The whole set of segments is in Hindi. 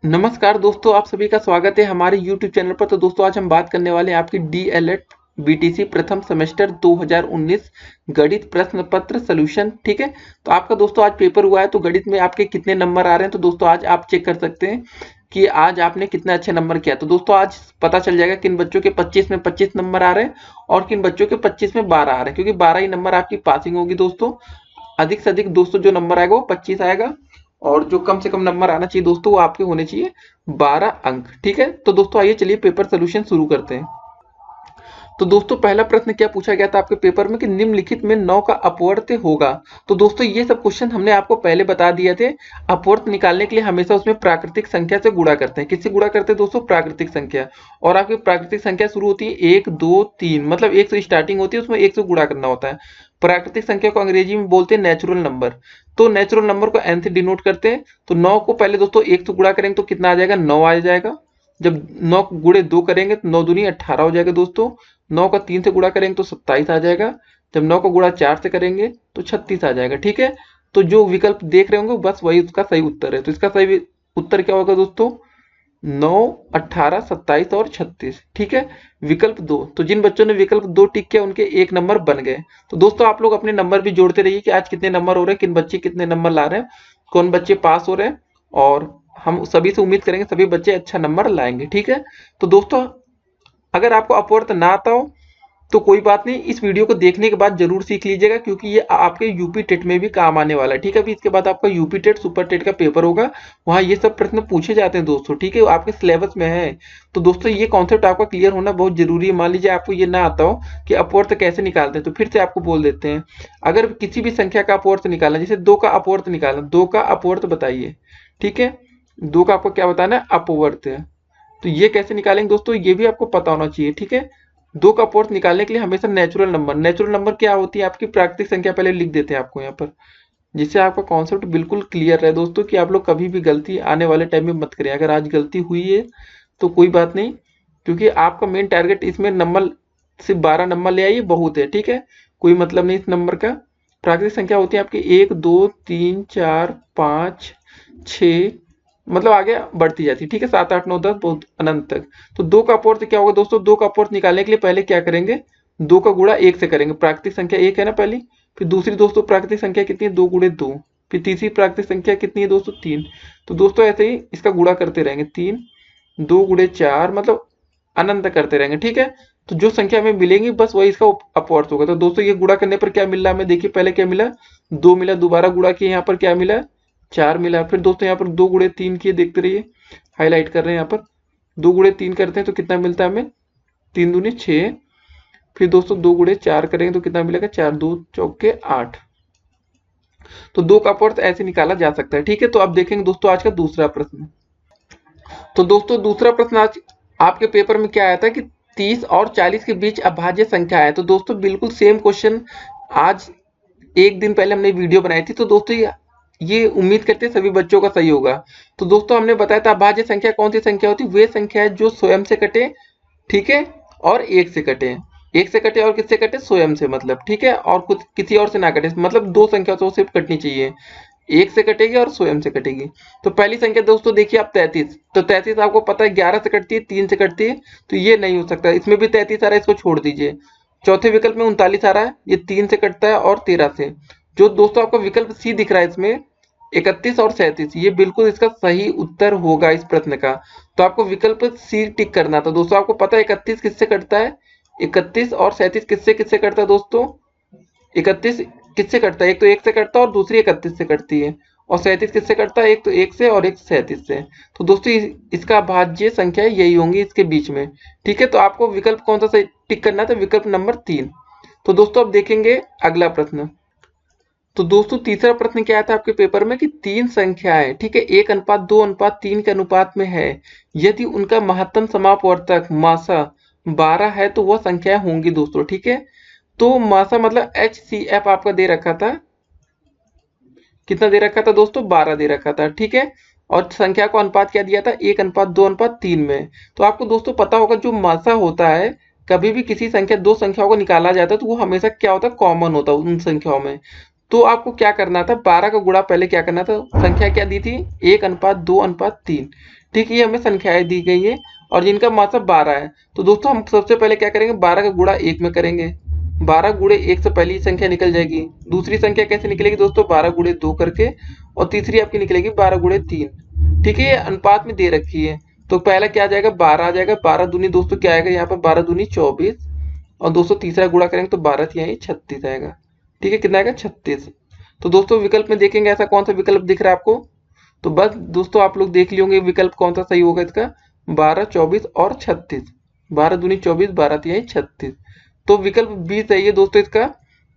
नमस्कार दोस्तों, आप सभी का स्वागत है हमारे YouTube चैनल पर। तो दोस्तों आज हम बात करने वाले हैं आपकी डीएलएड बीटीसी प्रथम सेमेस्टर 2019 गणित प्रश्न पत्र सॉल्यूशन। ठीक है, तो आपका दोस्तों आज पेपर हुआ है, तो गणित में आपके कितने नंबर आ रहे हैं तो दोस्तों आज आप चेक कर सकते हैं कि आज आपने कितने अच्छे नंबर किया। तो दोस्तों आज पता चल जाएगा किन बच्चों के 25 में 25 नंबर आ रहे हैं और किन बच्चों के 25 में 12 आ रहे हैं, क्योंकि 12 ही नंबर आपकी पासिंग होगी दोस्तों। अधिक से अधिक दोस्तों जो नंबर आएगा वो 25 आएगा और जो कम से कम नंबर आना चाहिए दोस्तों वो आपके होने चाहिए 12 अंक। ठीक है, तो दोस्तों आइए चलिए पेपर सोल्यूशन शुरू करते हैं। तो दोस्तों पहला प्रश्न क्या पूछा गया था आपके पेपर में कि निम्नलिखित में 9 का अपवर्त्य होगा। तो दोस्तों ये सब क्वेश्चन हमने आपको पहले बता दिए थे। अपवर्त्य निकालने के लिए हमेशा उसमें प्राकृतिक संख्या से गुणा करते हैं। किससे गुणा करते हैं दोस्तों? प्राकृतिक संख्या। और आपकी प्राकृतिक संख्या शुरू होती है 1 2 3, मतलब 1 से स्टार्टिंग होती है, उसमें 1 से गुणा करना होता है। प्राकृतिक संख्या को अंग्रेजी में बोलते हैं नेचुरल नंबर। तो नेचुरल नंबर को n से डिनोट करते हैं। तो 9 को पहले दोस्तों 1 से गुणा करेंगे तो कितना आ जाएगा? 9 आ जाएगा। जब 9 गुणे 2 करेंगे तो 9 दूनी 18 हो जाएगा दोस्तों। 9 का 3 से गुणा करेंगे तो 27 आ जाएगा। जब 9 का गुणा 4 से करेंगे तो 36 आ जाएगा। ठीक है, तो जो विकल्प देख रहे होंगे बस वही उसका सही उत्तर है। तो इसका सही उत्तर क्या होगा दोस्तों? 9, 18, 27 और 36। ठीक है, विकल्प 2। तो जिन बच्चों ने विकल्प 2 टिक किया उनके 1 नंबर बन गए। तो दोस्तों आप लोग अपने नंबर भी जोड़ते रहिए कि आज कितने नंबर हो रहे हैं, किन बच्चे कितने नंबर ला रहे हैं, कौन बच्चे पास हो रहे हैं, और हम सभी से उम्मीद करेंगे सभी बच्चे अच्छा नंबर लाएंगे। ठीक है, तो दोस्तों अगर आपको अपवर्त ना आता हो तो कोई बात नहीं, इस वीडियो को देखने के बाद जरूर सीख लीजिएगा, क्योंकि ये आपके यूपी टेट में भी काम आने वाला है। ठीक है, अभी इसके बाद आपका यूपी टेट सुपर टेट का पेपर होगा, वहां ये सब प्रश्न पूछे जाते हैं दोस्तों। ठीक है, वो आपके सिलेबस में है। तो दोस्तों ये कॉन्सेप्ट आपका क्लियर होना बहुत जरूरी है। मान लीजिए आपको ये ना आता हो कि अपवर्त कैसे निकालते हैं, तो फिर से आपको बोल देते हैं। अगर किसी भी संख्या का अपवर्त निकालना, जैसे 2 का अपवर्त निकालना, 2 का अपवर्त बताइए। ठीक है, 2 का आपको क्या बताना है? अपवर्त। तो ये कैसे निकालेंगे दोस्तों, ये भी आपको पता होना चाहिए। ठीक है, 2 का अपवर्त निकालने के लिए हमेशा नेचुरल नंबर क्या होती है? आपकी प्राकृतिक संख्या पहले लिख देते हैं आपको यहाँ पर, जिससे आपका कॉन्सेप्ट बिल्कुल क्लियर रहे दोस्तों, कि आप लोग कभी भी गलती आने वाले टाइम में मत करें। अगर आज गलती हुई है तो कोई बात नहीं, क्योंकि आपका मेन टारगेट इसमें नंबर सिर्फ 12 नंबर ले आइए, बहुत है। ठीक है, कोई मतलब नहीं इस नंबर का। प्राकृतिक संख्या होती है आपकी 1 2 3 4 5 6, मतलब आगे बढ़ती जाती है। ठीक है, 7 8 9 10 बहुत अनंत तक। तो 2 का अपवर्त क्या होगा दोस्तों? 2 का अपवर्त निकालने के लिए पहले क्या करेंगे? 2 का गुणा 1 से करेंगे। प्राकृतिक संख्या 1 है ना पहली, फिर दूसरी दोस्तों प्राकृतिक संख्या कितनी है? 2 गुणे 2। फिर तीसरी प्राकृतिक संख्या कितनी है दोस्तों? 3। तो दोस्तों ऐसे ही इसका गुणा करते रहेंगे। 3 2 गुणे 4, मतलब अनंत करते रहेंगे। ठीक है, तो जो संख्या हमें मिलेंगी बस वही इसका अपवर्त होगा। तो दोस्तों ये गुणा करने पर क्या मिल रहा है हमें? देखिए पहले क्या मिला? 2 मिला, दोबारा गुणा किया, यहाँ पर क्या मिला? 4 मिला। फिर दोस्तों यहाँ पर 2 गुणे 3 किए, देखते रहिए, हाईलाइट कर रहे हैं यहाँ पर। 2 गुणे 3 करते हैं तो कितना मिलता है हमें? 3 दूनी 6। फिर दोस्तों 2 गुणे 4 करेंगे तो कितना मिलेगा? 4 2 चौके 8। तो 2 का अपवर्त ऐसे निकाला जा सकता है। ठीक है, तो अब देखेंगे दोस्तों आज का दूसरा प्रश्न। तो दोस्तों दूसरा प्रश्न आज आपके पेपर में क्या आया था कि 30 और 40 के बीच अभाज्य संख्या है। तो दोस्तों बिल्कुल सेम क्वेश्चन आज एक दिन पहले हमने वीडियो बनाई थी। तो दोस्तों ये उम्मीद करते हैं सभी बच्चों का सही होगा। तो दोस्तों हमने बताया था अभाज्य संख्या कौन सी संख्या होती है? वे संख्या है जो स्वयं से कटे, ठीक है, और 1 से कटे। 1 से कटे और किससे कटे? स्वयं से, मतलब। ठीक है, और कुछ किसी और से ना कटे, मतलब 2 संख्या तो सिर्फ कटनी चाहिए, 1 से कटेगी और स्वयं से कटेगी। तो पहली संख्या दोस्तों देखिए आप 33। तो 33 आपको पता है 11 से कटती है, 3 से कटती है, तो ये नहीं हो सकता। इसमें भी 33 आ रहा है, इसको छोड़ दीजिए। चौथे विकल्प में 39 आ रहा है, ये 3 से कटता है और 13 से। जो दोस्तों आपका विकल्प सी दिख रहा है इसमें 31 और 37, ये बिल्कुल इसका सही उत्तर होगा इस प्रश्न का। तो आपको विकल्प सी टिक करना था दोस्तों। आपको पता है 31 किससे कटता है? 31 और 37 किससे किससे कटता है दोस्तों? 31 किससे कटता है? एक तो 1 से कटता है और दूसरी 31 से कटती है। और 37 किससे कटता है? एक तो 1 से और एक 37 से। तो दोस्तों इसका भाज्य संख्या यही होंगी इसके बीच में। ठीक है, तो आपको विकल्प कौन सा सही टिक करना था? विकल्प नंबर 3। तो दोस्तों अब देखेंगे अगला प्रश्न। तो दोस्तों तीसरा प्रश्न क्या था आपके पेपर में कि 3 संख्याएं, ठीक है, 1:2:3 के अनुपात में है। यदि उनका महत्तम समापवर्तक मासा 12 है तो वह संख्याएं होंगी दोस्तों। ठीक है, तो मासा मतलब HCF आपका दे रखा था, कितना दे रखा था दोस्तों? 12 दे रखा था। ठीक है, और संख्या को अनुपात क्या दिया था? 1:2:3 में। तो आपको दोस्तों पता होगा जो मासा होता है, कभी भी किसी संख्या, दो संख्याओं को निकाला जाता है तो वो हमेशा क्या होता है? कॉमन होता है उन संख्याओं में। तो आपको क्या करना था? 12 का गुणा पहले क्या करना था? संख्या क्या दी थी? 1:2:3। ठीक है, ये हमें संख्याएं दी गई है और जिनका मतलब 12 है। तो दोस्तों हम सबसे पहले क्या करेंगे, 12 का गुणा 1 में करेंगे। 12 गुणे 1 से पहली संख्या निकल जाएगी। दूसरी संख्या कैसे निकलेगी दोस्तों, 12 गुणे 2 करके, और तीसरी आपकी निकलेगी 12 गुणे 3। ठीक है, ये अनुपात में दे रखी है। तो पहला क्या आ जाएगा, 12 आ जाएगा। 12 दूनी दोस्तों क्या आएगा, यहाँ पर 12 दूनी 24, और दोस्तों तीसरा गुणा करेंगे तो 12 यही 36 आएगा। ठीक है, कितना आएगा, 36। तो दोस्तों विकल्प में देखेंगे ऐसा कौन सा विकल्प दिख रहा है आपको, तो बस दोस्तों आप लोग देख लियोगे विकल्प कौन सा सही होगा इसका, 12, 24 और 36। 12 दूनी 24, 12 तिहाई 36। तो विकल्प बी सही है दोस्तों इसका।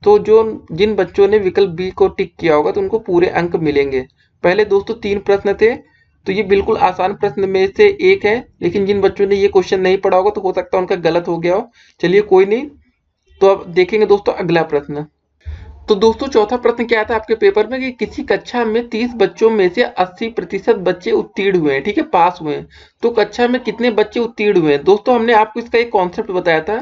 तो जो जिन बच्चों ने विकल्प बी को टिक किया होगा तो उनको पूरे अंक मिलेंगे। पहले दोस्तों 3 प्रश्न थे, तो ये बिल्कुल आसान प्रश्न में से एक है, लेकिन जिन बच्चों ने ये क्वेश्चन नहीं पढ़ा होगा तो हो सकता है उनका गलत हो गया हो। चलिए कोई नहीं, तो अब देखेंगे दोस्तों अगला प्रश्न। तो दोस्तों चौथा प्रश्न क्या था आपके पेपर में कि किसी कक्षा में 30 बच्चों में से 80% बच्चे उत्तीर्ण हुए हैं, ठीक है, पास हुए हैं। तो कक्षा में कितने बच्चे उत्तीर्ण हुए हैं दोस्तों, हमने आपको इसका एक कॉन्सेप्ट बताया था।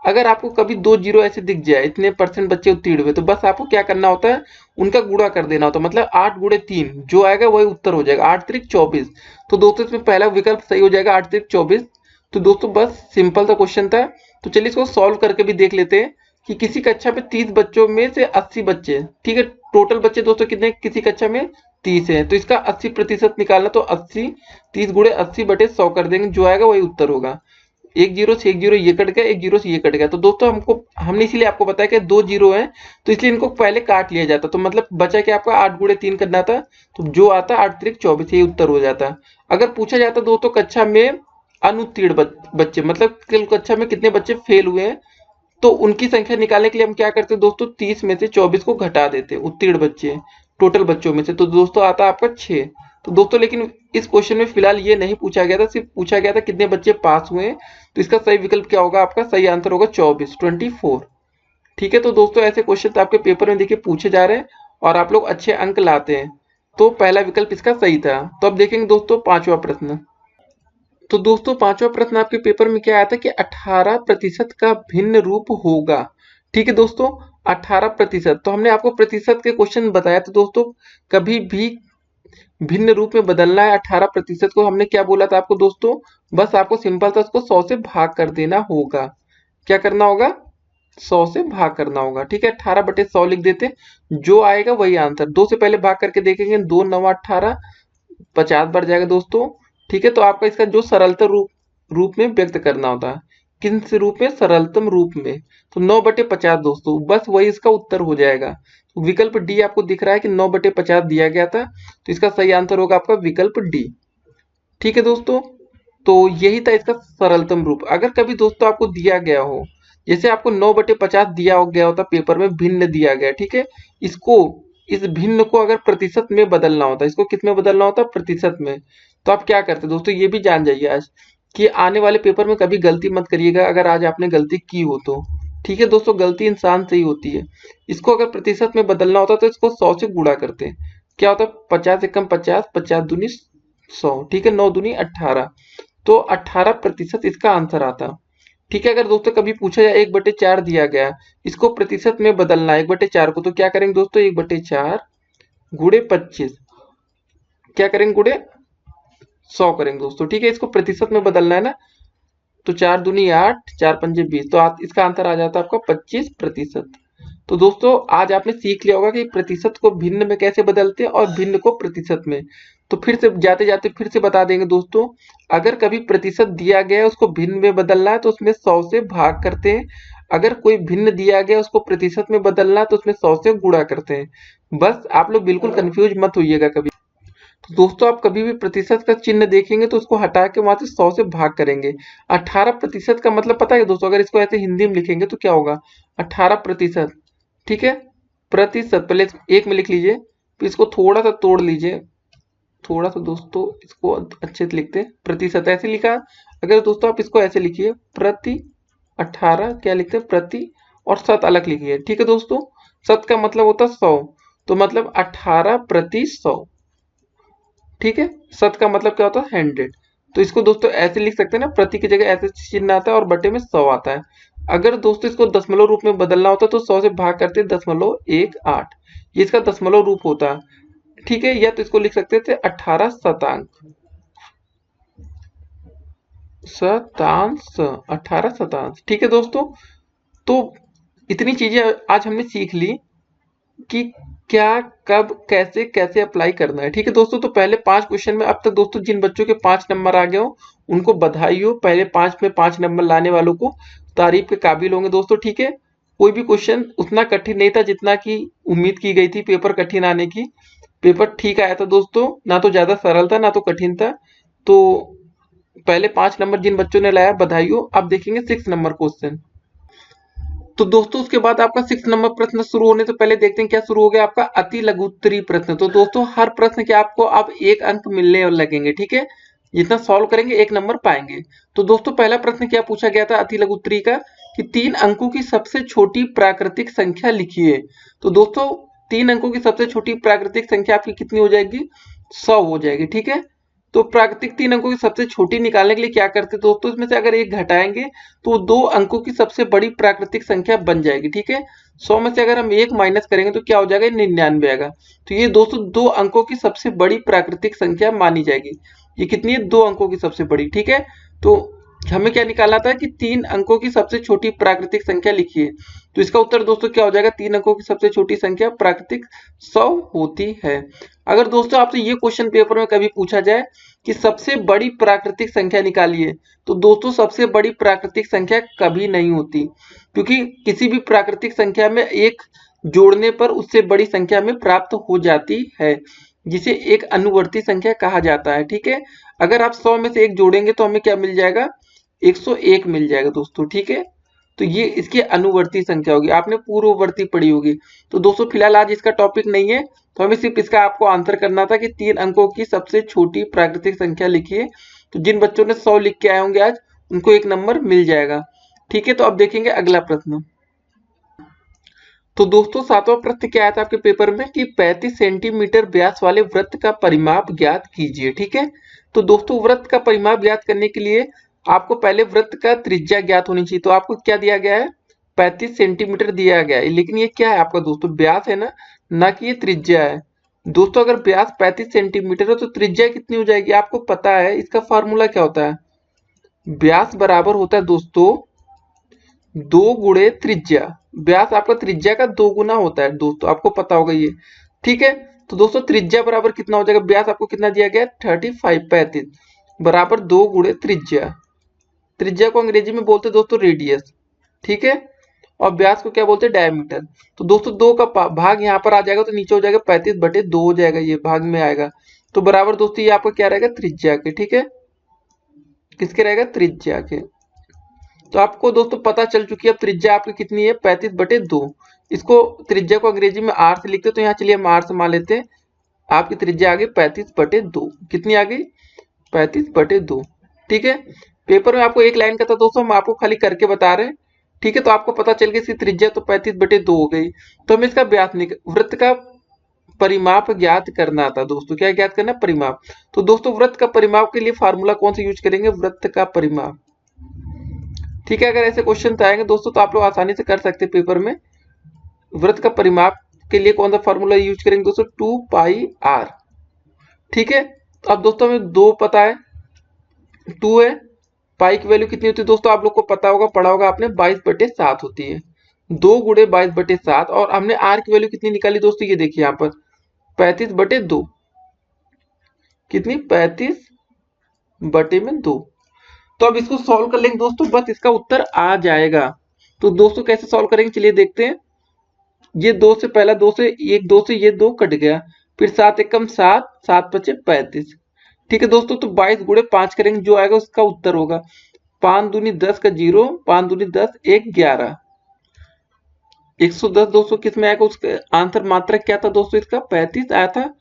अगर आपको कभी 2 जीरो ऐसे दिख जाए, इतने % बच्चे उत्तीर्ण हुए, तो बस आपको क्या करना होता है, उनका गुणा कर देना होता है। मतलब 8 गुणे 3 जो आएगा वही उत्तर हो जाएगा, 8 त्रिक 24। तो दोस्तों इसमें पहला विकल्प सही हो जाएगा, 8 त्रिक 24। तो दोस्तों बस सिंपल सा क्वेश्चन था। तो चलिए इसको सॉल्व करके भी देख लेते हैं कि किसी कक्षा में 30 बच्चों में से 80 बच्चे, ठीक है, टोटल बच्चे दोस्तों कितने किसी कक्षा में 30 है, तो इसका 80% निकालना, तो 80 30 गुणे 80 बटे 100 कर देंगे, जो आएगा वही उत्तर होगा। एक जीरो से एक जीरो ये कट गया, एक जीरो से ये कट गया। तो दोस्तों हमने इसीलिए आपको बताया कि 2 जीरो है, तो इसलिए इनको पहले काट लिया जाता। तो मतलब बचा कि आपका 8 गुणे 3 करना था, तो जो आता 8 त्रिक 24, ये उत्तर हो जाता। अगर पूछा जाता दोस्तों कक्षा में अनुत्तीर्ण बच्चे, मतलब कक्षा में कितने बच्चे फेल हुए हैं, तो उनकी संख्या निकालने के लिए हम क्या करते हैं दोस्तों, 30 में से 24 को घटा देते हैं, उत्तीर्ण बच्चे टोटल बच्चों में से। तो दोस्तों आता है आपका 6। तो दोस्तों लेकिन इस क्वेश्चन में फिलहाल ये नहीं पूछा गया था, सिर्फ पूछा गया था कितने बच्चे पास हुए हैं। तो इसका सही विकल्प क्या होगा, आपका सही आंसर होगा 24। ठीक है, तो दोस्तों ऐसे क्वेश्चन आपके पेपर में देखिए पूछे जा रहे हैं और आप लोग अच्छे अंक लाते हैं। तो पहला विकल्प इसका सही था। तो अब देखेंगे दोस्तों पांचवा प्रश्न। तो दोस्तों पांचवा प्रश्न आपके पेपर में क्या आया था कि 18% का भिन्न रूप होगा। ठीक है दोस्तों, 18%। तो हमने आपको प्रतिशत के क्वेश्चन बताया था दोस्तों, कभी भी भिन्न रूप में बदलना है 18% को, हमने क्या बोला था आपको दोस्तों, बस आपको सिंपल था उसको 100 से भाग कर देना होगा। क्या करना होगा, 100 से भाग करना होगा। ठीक है, 18 बटे 100 लिख देते, जो आएगा वही आंसर। 2 से पहले भाग करके देखेंगे, 2 9 18, 50 बढ़ जाएगा दोस्तों। ठीक है, तो आपका इसका जो सरलतम रूप में व्यक्त करना होता है, किन से रूप में, सरलतम रूप में, तो 9 बटे 50 दोस्तों, बस वही इसका उत्तर हो जाएगा। तो विकल्प डी आपको दिख रहा है कि 9 बटे 50 दिया गया था, तो इसका सही आंसर होगा आपका विकल्प डी। ठीक है दोस्तों, तो यही था इसका सरलतम रूप। अगर कभी दोस्तों आपको दिया गया हो, जैसे आपको 9 बटे 50 दिया गया होता पेपर में, भिन्न दिया गया, ठीक है, इसको इस भिन्न को अगर प्रतिशत में बदलना होता, इसको किस में बदलना होता, प्रतिशत में, तो आप क्या करते दोस्तों, ये भी जान जाइए आज कि आने वाले पेपर में कभी गलती मत करिएगा अगर आज आपने गलती की हो तो। ठीक है दोस्तों, गलती इंसान से ही होती है। इसको अगर प्रतिशत में बदलना होता तो इसको 100 से गुणा करते हैं। क्या होता है, 50 एकम 50, 50 दूनी 100, ठीक है, 9 दूनी 18, तो 18% इसका आंसर आता। ठीक है, अगर दोस्तों कभी पूछा जाए 1/4 दिया गया, इसको प्रतिशत में बदलना है 1/4 को, तो क्या करेंगे दोस्तों, 1/4 गुणे 25, क्या करेंगे, गुणे 100 करेंगे दोस्तों। ठीक है, इसको प्रतिशत में बदलना है ना, तो 4 दूनी 8, 4 पंजे 20, तो इसका आंसर आ जाता है आपका 25%। तो दोस्तों आज आपने सीख लिया होगा कि प्रतिशत को भिन्न में कैसे बदलते हैं और भिन्न को प्रतिशत में। तो फिर से जाते जाते फिर से बता देंगे दोस्तों, अगर कभी प्रतिशत दिया गया है उसको भिन्न में बदलना है तो उसमें 100 से भाग करते हैं। अगर कोई भिन्न दिया गया उसको प्रतिशत में बदलना है तो उसमें 100 से गुणा करते हैं। बस आप लोग बिल्कुल कंफ्यूज मत होइएगा कभी। तो दोस्तों आप कभी भी प्रतिशत का चिन्ह देखेंगे तो उसको हटा के वहां से 100 से भाग करेंगे। 18% का मतलब पता है दोस्तों, अगर इसको ऐसे हिंदी में लिखेंगे तो क्या होगा, 18%। ठीक है, प्रतिशत पहले 1 में लिख लीजिए, फिर इसको थोड़ा सा तोड़ लीजिए, थोड़ा सा दोस्तों इसको अच्छे से लिखते हैं, प्रतिशत ऐसे लिखा। अगर दोस्तों आप इसको ऐसे लिखिए, प्रति 18 क्या लिखते हैं, प्रति, और शत अलग लिखिए। ठीक है दोस्तों, शत का मतलब होता है 100, तो मतलब 18/100। ठीक है, शत का मतलब क्या होता है, 100। तो इसको दोस्तों ऐसे लिख सकते हैं ना, प्रति की जगह ऐसे चिन्ह आता है और बटे में 100 आता है। अगर दोस्तों इसको दशमलव रूप में बदलना होता तो 100 से भाग करते 0.18, ये इसका दशमलव रूप होता है। ठीक है, या तो इसको लिख सकते थे 18 शतांक। शतांश, 18 शतांश। ठीक है दोस्तों, तो इतनी चीजें आज हमने सीख ली कि क्या, कब, कैसे कैसे अप्लाई करना है। ठीक है दोस्तों, तो पहले 5 क्वेश्चन में अब तक दोस्तों जिन बच्चों के 5 नंबर आ गए हो उनको बधाई हो, पहले 5 में 5 नंबर लाने वालों को तारीफ के काबिल होंगे दोस्तों। ठीक है, कोई भी क्वेश्चन उतना कठिन नहीं था जितना कि उम्मीद की गई थी पेपर कठिन आने की। पेपर ठीक आया था दोस्तों, ना तो ज्यादा सरल था ना तो कठिन था। तो पहले 5 नंबर जिन बच्चों ने लाया बधाई हो। अब देखेंगे 6 नंबर क्वेश्चन। तो दोस्तों उसके बाद आपका 6 नंबर प्रश्न शुरू होने से पहले देखते हैं क्या शुरू हो गया आपका अति लघुत्तरी प्रश्न। तो दोस्तों हर प्रश्न के आपको अब 1 अंक मिलने लगेंगे। ठीक है, जितना सॉल्व करेंगे 1 नंबर पाएंगे। तो दोस्तों पहला प्रश्न क्या पूछा गया था अति लघुत्तरी का, कि 3 अंकों की सबसे छोटी प्राकृतिक संख्या लिखिए। तो दोस्तों 3 अंकों की सबसे छोटी प्राकृतिक संख्या आपकी कितनी हो जाएगी, 100 हो जाएगी। ठीक है, तो प्राकृतिक 3 अंकों की सबसे छोटी निकालने के लिए क्या करते हैं दोस्तों, इसमें से अगर 1 घटाएंगे तो 2 अंकों की सबसे बड़ी प्राकृतिक संख्या बन जाएगी। ठीक है, 100 में से अगर हम 1 माइनस करेंगे तो क्या हो जाएगा, 99 आएगा। तो ये दोस्तों 2 अंकों की सबसे बड़ी प्राकृतिक संख्या मानी जाएगी। ये कितनी है, 2 अंकों की सबसे बड़ी। ठीक है, तो हमें क्या निकालना था कि 3 अंकों की सबसे छोटी प्राकृतिक संख्या लिखिए। तो इसका उत्तर दोस्तों क्या हो जाएगा, 3 अंकों की सबसे छोटी संख्या प्राकृतिक 100 होती है। अगर दोस्तों आपसे ये क्वेश्चन पेपर में कभी पूछा जाए कि सबसे बड़ी प्राकृतिक संख्या निकालिए, तो दोस्तों सबसे बड़ी प्राकृतिक संख्या कभी नहीं होती, क्योंकि किसी भी प्राकृतिक संख्या में 1 जोड़ने पर उससे बड़ी संख्या में प्राप्त हो जाती है, जिसे एक अनुवर्ती संख्या कहा जाता है। ठीक है, अगर आप 100 में से 1 जोड़ेंगे तो हमें क्या मिल जाएगा, 101 मिल जाएगा दोस्तों। ठीक है, तो ये इसकी अनुवर्ती संख्या होगी, आपने पूर्ववर्ती पढ़ी होगी। तो दोस्तों फिलहाल आज इसका टॉपिक नहीं है, तो हमें सिर्फ इसका आपको आंसर करना था कि 3 अंकों की सबसे छोटी प्राकृतिक संख्या लिखिए। तो जिन बच्चों ने 100 लिख के आए होंगे आज, उनको 1 नंबर मिल जाएगा। ठीक है, तो अब देखेंगे अगला प्रश्न। तो दोस्तों 7वां प्रश्न क्या आया था आपके पेपर में कि 35 सेंटीमीटर व्यास वाले वृत्त का परिमाप ज्ञात कीजिए। ठीक है, तो दोस्तों वृत्त का परिमाप ज्ञात करने के लिए आपको पहले वृत्त का त्रिज्या ज्ञात होनी चाहिए। तो आपको क्या दिया गया है, 35 सेंटीमीटर दिया गया है, लेकिन ये क्या है आपका दोस्तों, व्यास है ना कि ये त्रिज्या है। दोस्तों अगर व्यास 35 सेंटीमीटर है तो त्रिज्या कितनी हो जाएगी, आपको पता है इसका फार्मूला क्या होता है, व्यास बराबर होता है दोस्तों 2 गुणे त्रिज्या। व्यास आपका त्रिज्या का 2 गुना होता है दोस्तों, आपको पता होगा ये। ठीक है, तो दोस्तों त्रिज्या बराबर कितना हो जाएगा, व्यास आपको कितना दिया गया 35 बराबर 2 गुणे त्रिज्या। त्रिज्या को अंग्रेजी में बोलते हैं दोस्तों रेडियस। ठीक है, और व्यास को क्या बोलते हैं, डायमीटर। तो दोस्तों 2 का भाग यहाँ पर आ जाएगा तो नीचे हो जाएगा 35/2 हो जाएगा, ये भाग में आएगा। तो बराबर दोस्तों ये आपका क्या रहेगा, त्रिज्या के। ठीक है, किसके रहेगा, त्रिज्या के। तो आपको दोस्तों पता चल चुकी है अब त्रिज्या आपकी कितनी है, 35/2। इसको त्रिज्या को अंग्रेजी में आर से लिखते हैं, तो यहाँ चलिए हम आर से मान लेते हैं। आपकी त्रिज्या आ गई 35/2। कितनी आ गई, 35/2। ठीक है, पेपर में आपको 1 लाइन का था दोस्तों, हम आपको खाली करके बता रहे हैं। ठीक है, तो आपको पता चल गई इसकी त्रिज्या तो 35/2 हो गई। तो हमें इसका व्यास वृत्त का परिमाप ज्ञात करना था दोस्तों। क्या ज्ञात करना, परिमाप। तो दोस्तों वृत्त का परिमाप के लिए फार्मूला कौन सा यूज करेंगे, वृत्त का परिमाप। ठीक है, अगर ऐसे क्वेश्चन आएंगे दोस्तों तो आप लोग आसानी से कर सकते हैं पेपर में। वृत्त का परिमाप के लिए कौन सा फार्मूला यूज करेंगे दोस्तों, 2πr। ठीक है, अब दोस्तों हमें 2 पता है, 2 है, पाई की वैल्यू कितनी होती है दोस्तों, आप लोग को पता होगा, पढ़ा होगा आपने, 22/7 होती है। 2 गुणे 22/7, और हमने आर की वैल्यू कितनी निकाली दोस्तों, ये देखिए यहाँ पर 35/2। कितनी, 35/2। तो अब इसको सॉल्व कर लेंगे दोस्तों, बस इसका उत्तर आ जाएगा। तो दोस्तों कैसे सॉल्व करेंगे चलिए देखते हैं। ये 2 से पहला 2 से एक 2 से ये 2 कट गया, फिर 7 एकम 7, 7×5 35। ठीक है दोस्तों, तो 22 गुणे 5 करेंगे, जो आएगा उसका उत्तर होगा 5 दूनी 10 का 0, 5 दूनी 10, 1 11। 110 दोस्तों किस में आएगा, उसका आंसर मात्रक क्या था दोस्तों, इसका 35 आया था,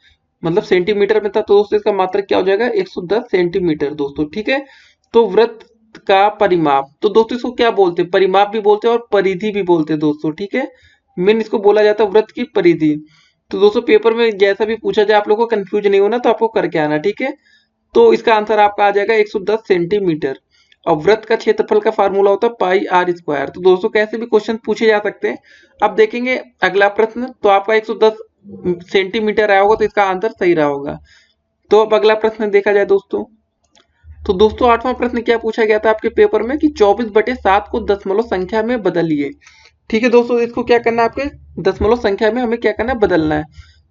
मतलब सेंटीमीटर में था। तो दोस्तों इसका मात्रक क्या हो जाएगा, 110 सेंटीमीटर दोस्तों। ठीक है, तो वृत्त का परिमाप, तो दोस्तों इसको क्या बोलते हैं, परिमाप भी बोलते हैं और परिधि भी बोलते हैं दोस्तों। ठीक है, मेन इसको बोला जाता है वृत्त की परिधि। तो दोस्तों पेपर में जैसा भी पूछा जाए आप लोगों को कंफ्यूज नहीं होना, तो आपको करके आना। ठीक है, तो इसका आंसर आपका आ जाएगा 110 सेंटीमीटर। और वृत्त का क्षेत्रफल का फार्मूला होता है πr²। तो दोस्तों कैसे भी क्वेश्चन पूछे जा सकते हैं। अब देखेंगे अगला प्रश्न, तो आपका 110 सेंटीमीटर आया होगा, तो इसका आंसर सही रहा होगा। तो अब अगला प्रश्न देखा जाए दोस्तों। तो दोस्तों 8वां प्रश्न क्या पूछा गया था आपके पेपर में कि 24/7 को दशमलव संख्या में बदलिए। ठीक है दोस्तों, इसको क्या करना है, आपके दशमलव संख्या में हमें क्या करना है, बदलना है।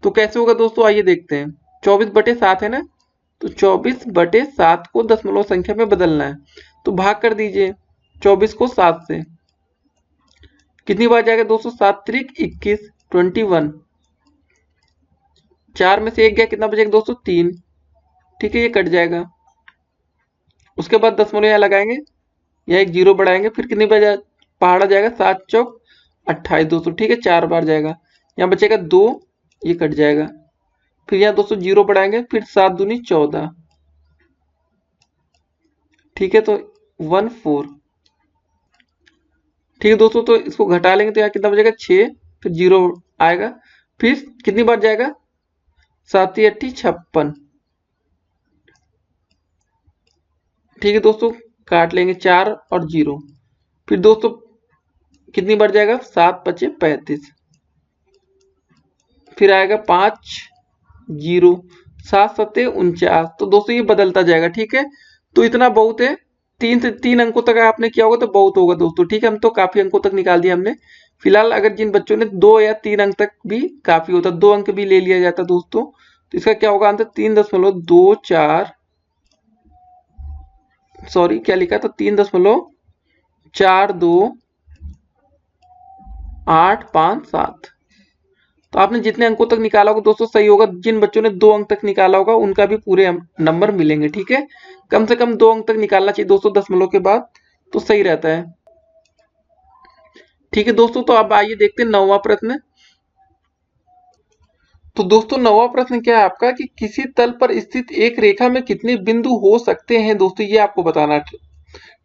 तो कैसे होगा दोस्तों, आइए देखते हैं। 24/7 है ना, तो 24/7 को दशमलव संख्या में बदलना है। तो भाग कर दीजिए 24 को 7 से। कितनी बार जाएगा दोस्तों, 7 त्रिक 21, 21। 4 में से 1 गया, कितना बचेगा दोस्तों, 3। ठीक है, ये कट जाएगा। उसके बाद दशमलव यहाँ लगाएंगे, यहाँ एक 0 बढ़ाएंगे, फिर कितनी बार पहाड़ा जाएगा, 7 चौक 28 दोस्तों। ठीक है, 4 बार जाएगा। यहाँ बचेगा 2, ये कट जाएगा। फिर यहाँ दोस्तों 0 बढ़ाएंगे, फिर 7 दूनी 14। ठीक है, तो 14। ठीक है दोस्तों, तो इसको घटा लेंगे तो यहाँ कितना बचेगा, 6, फिर 0 आएगा। फिर कितनी बार जाएगा, 7 8 56। ठीक है दोस्तों, काट लेंगे 4 और 0। फिर दोस्तों कितनी बार जाएगा, 7 5 35। फिर आएगा 5 0, 7 7 49। तो दोस्तों ये बदलता जाएगा। ठीक है, तो इतना बहुत है। 3 से 3 अंकों तक आपने किया होगा तो बहुत होगा दोस्तों। ठीक है, हम तो काफी अंकों तक निकाल दिया हमने। फिलहाल अगर जिन बच्चों ने 2 या 3 अंक तक भी काफी होता, 2 अंक भी ले लिया जाता दोस्तों, तो इसका क्या होगा आंसर, 3.24, सॉरी क्या लिखा था, 3.428557। तो आपने जितने अंकों तक निकाला होगा दोस्तों सही होगा। जिन बच्चों ने 2 अंक तक निकाला होगा उनका भी पूरे नंबर मिलेंगे। ठीक है, कम से कम 2 अंक तक निकालना चाहिए दोस्तों दशमलव के बाद, तो सही रहता है। ठीक है दोस्तों, तो अब आइए देखते हैं 9वां प्रश्न। तो दोस्तों 9वां प्रश्न क्या है आपका कि किसी तल पर स्थित एक रेखा में कितने बिंदु हो सकते हैं दोस्तों, ये आपको बताना है।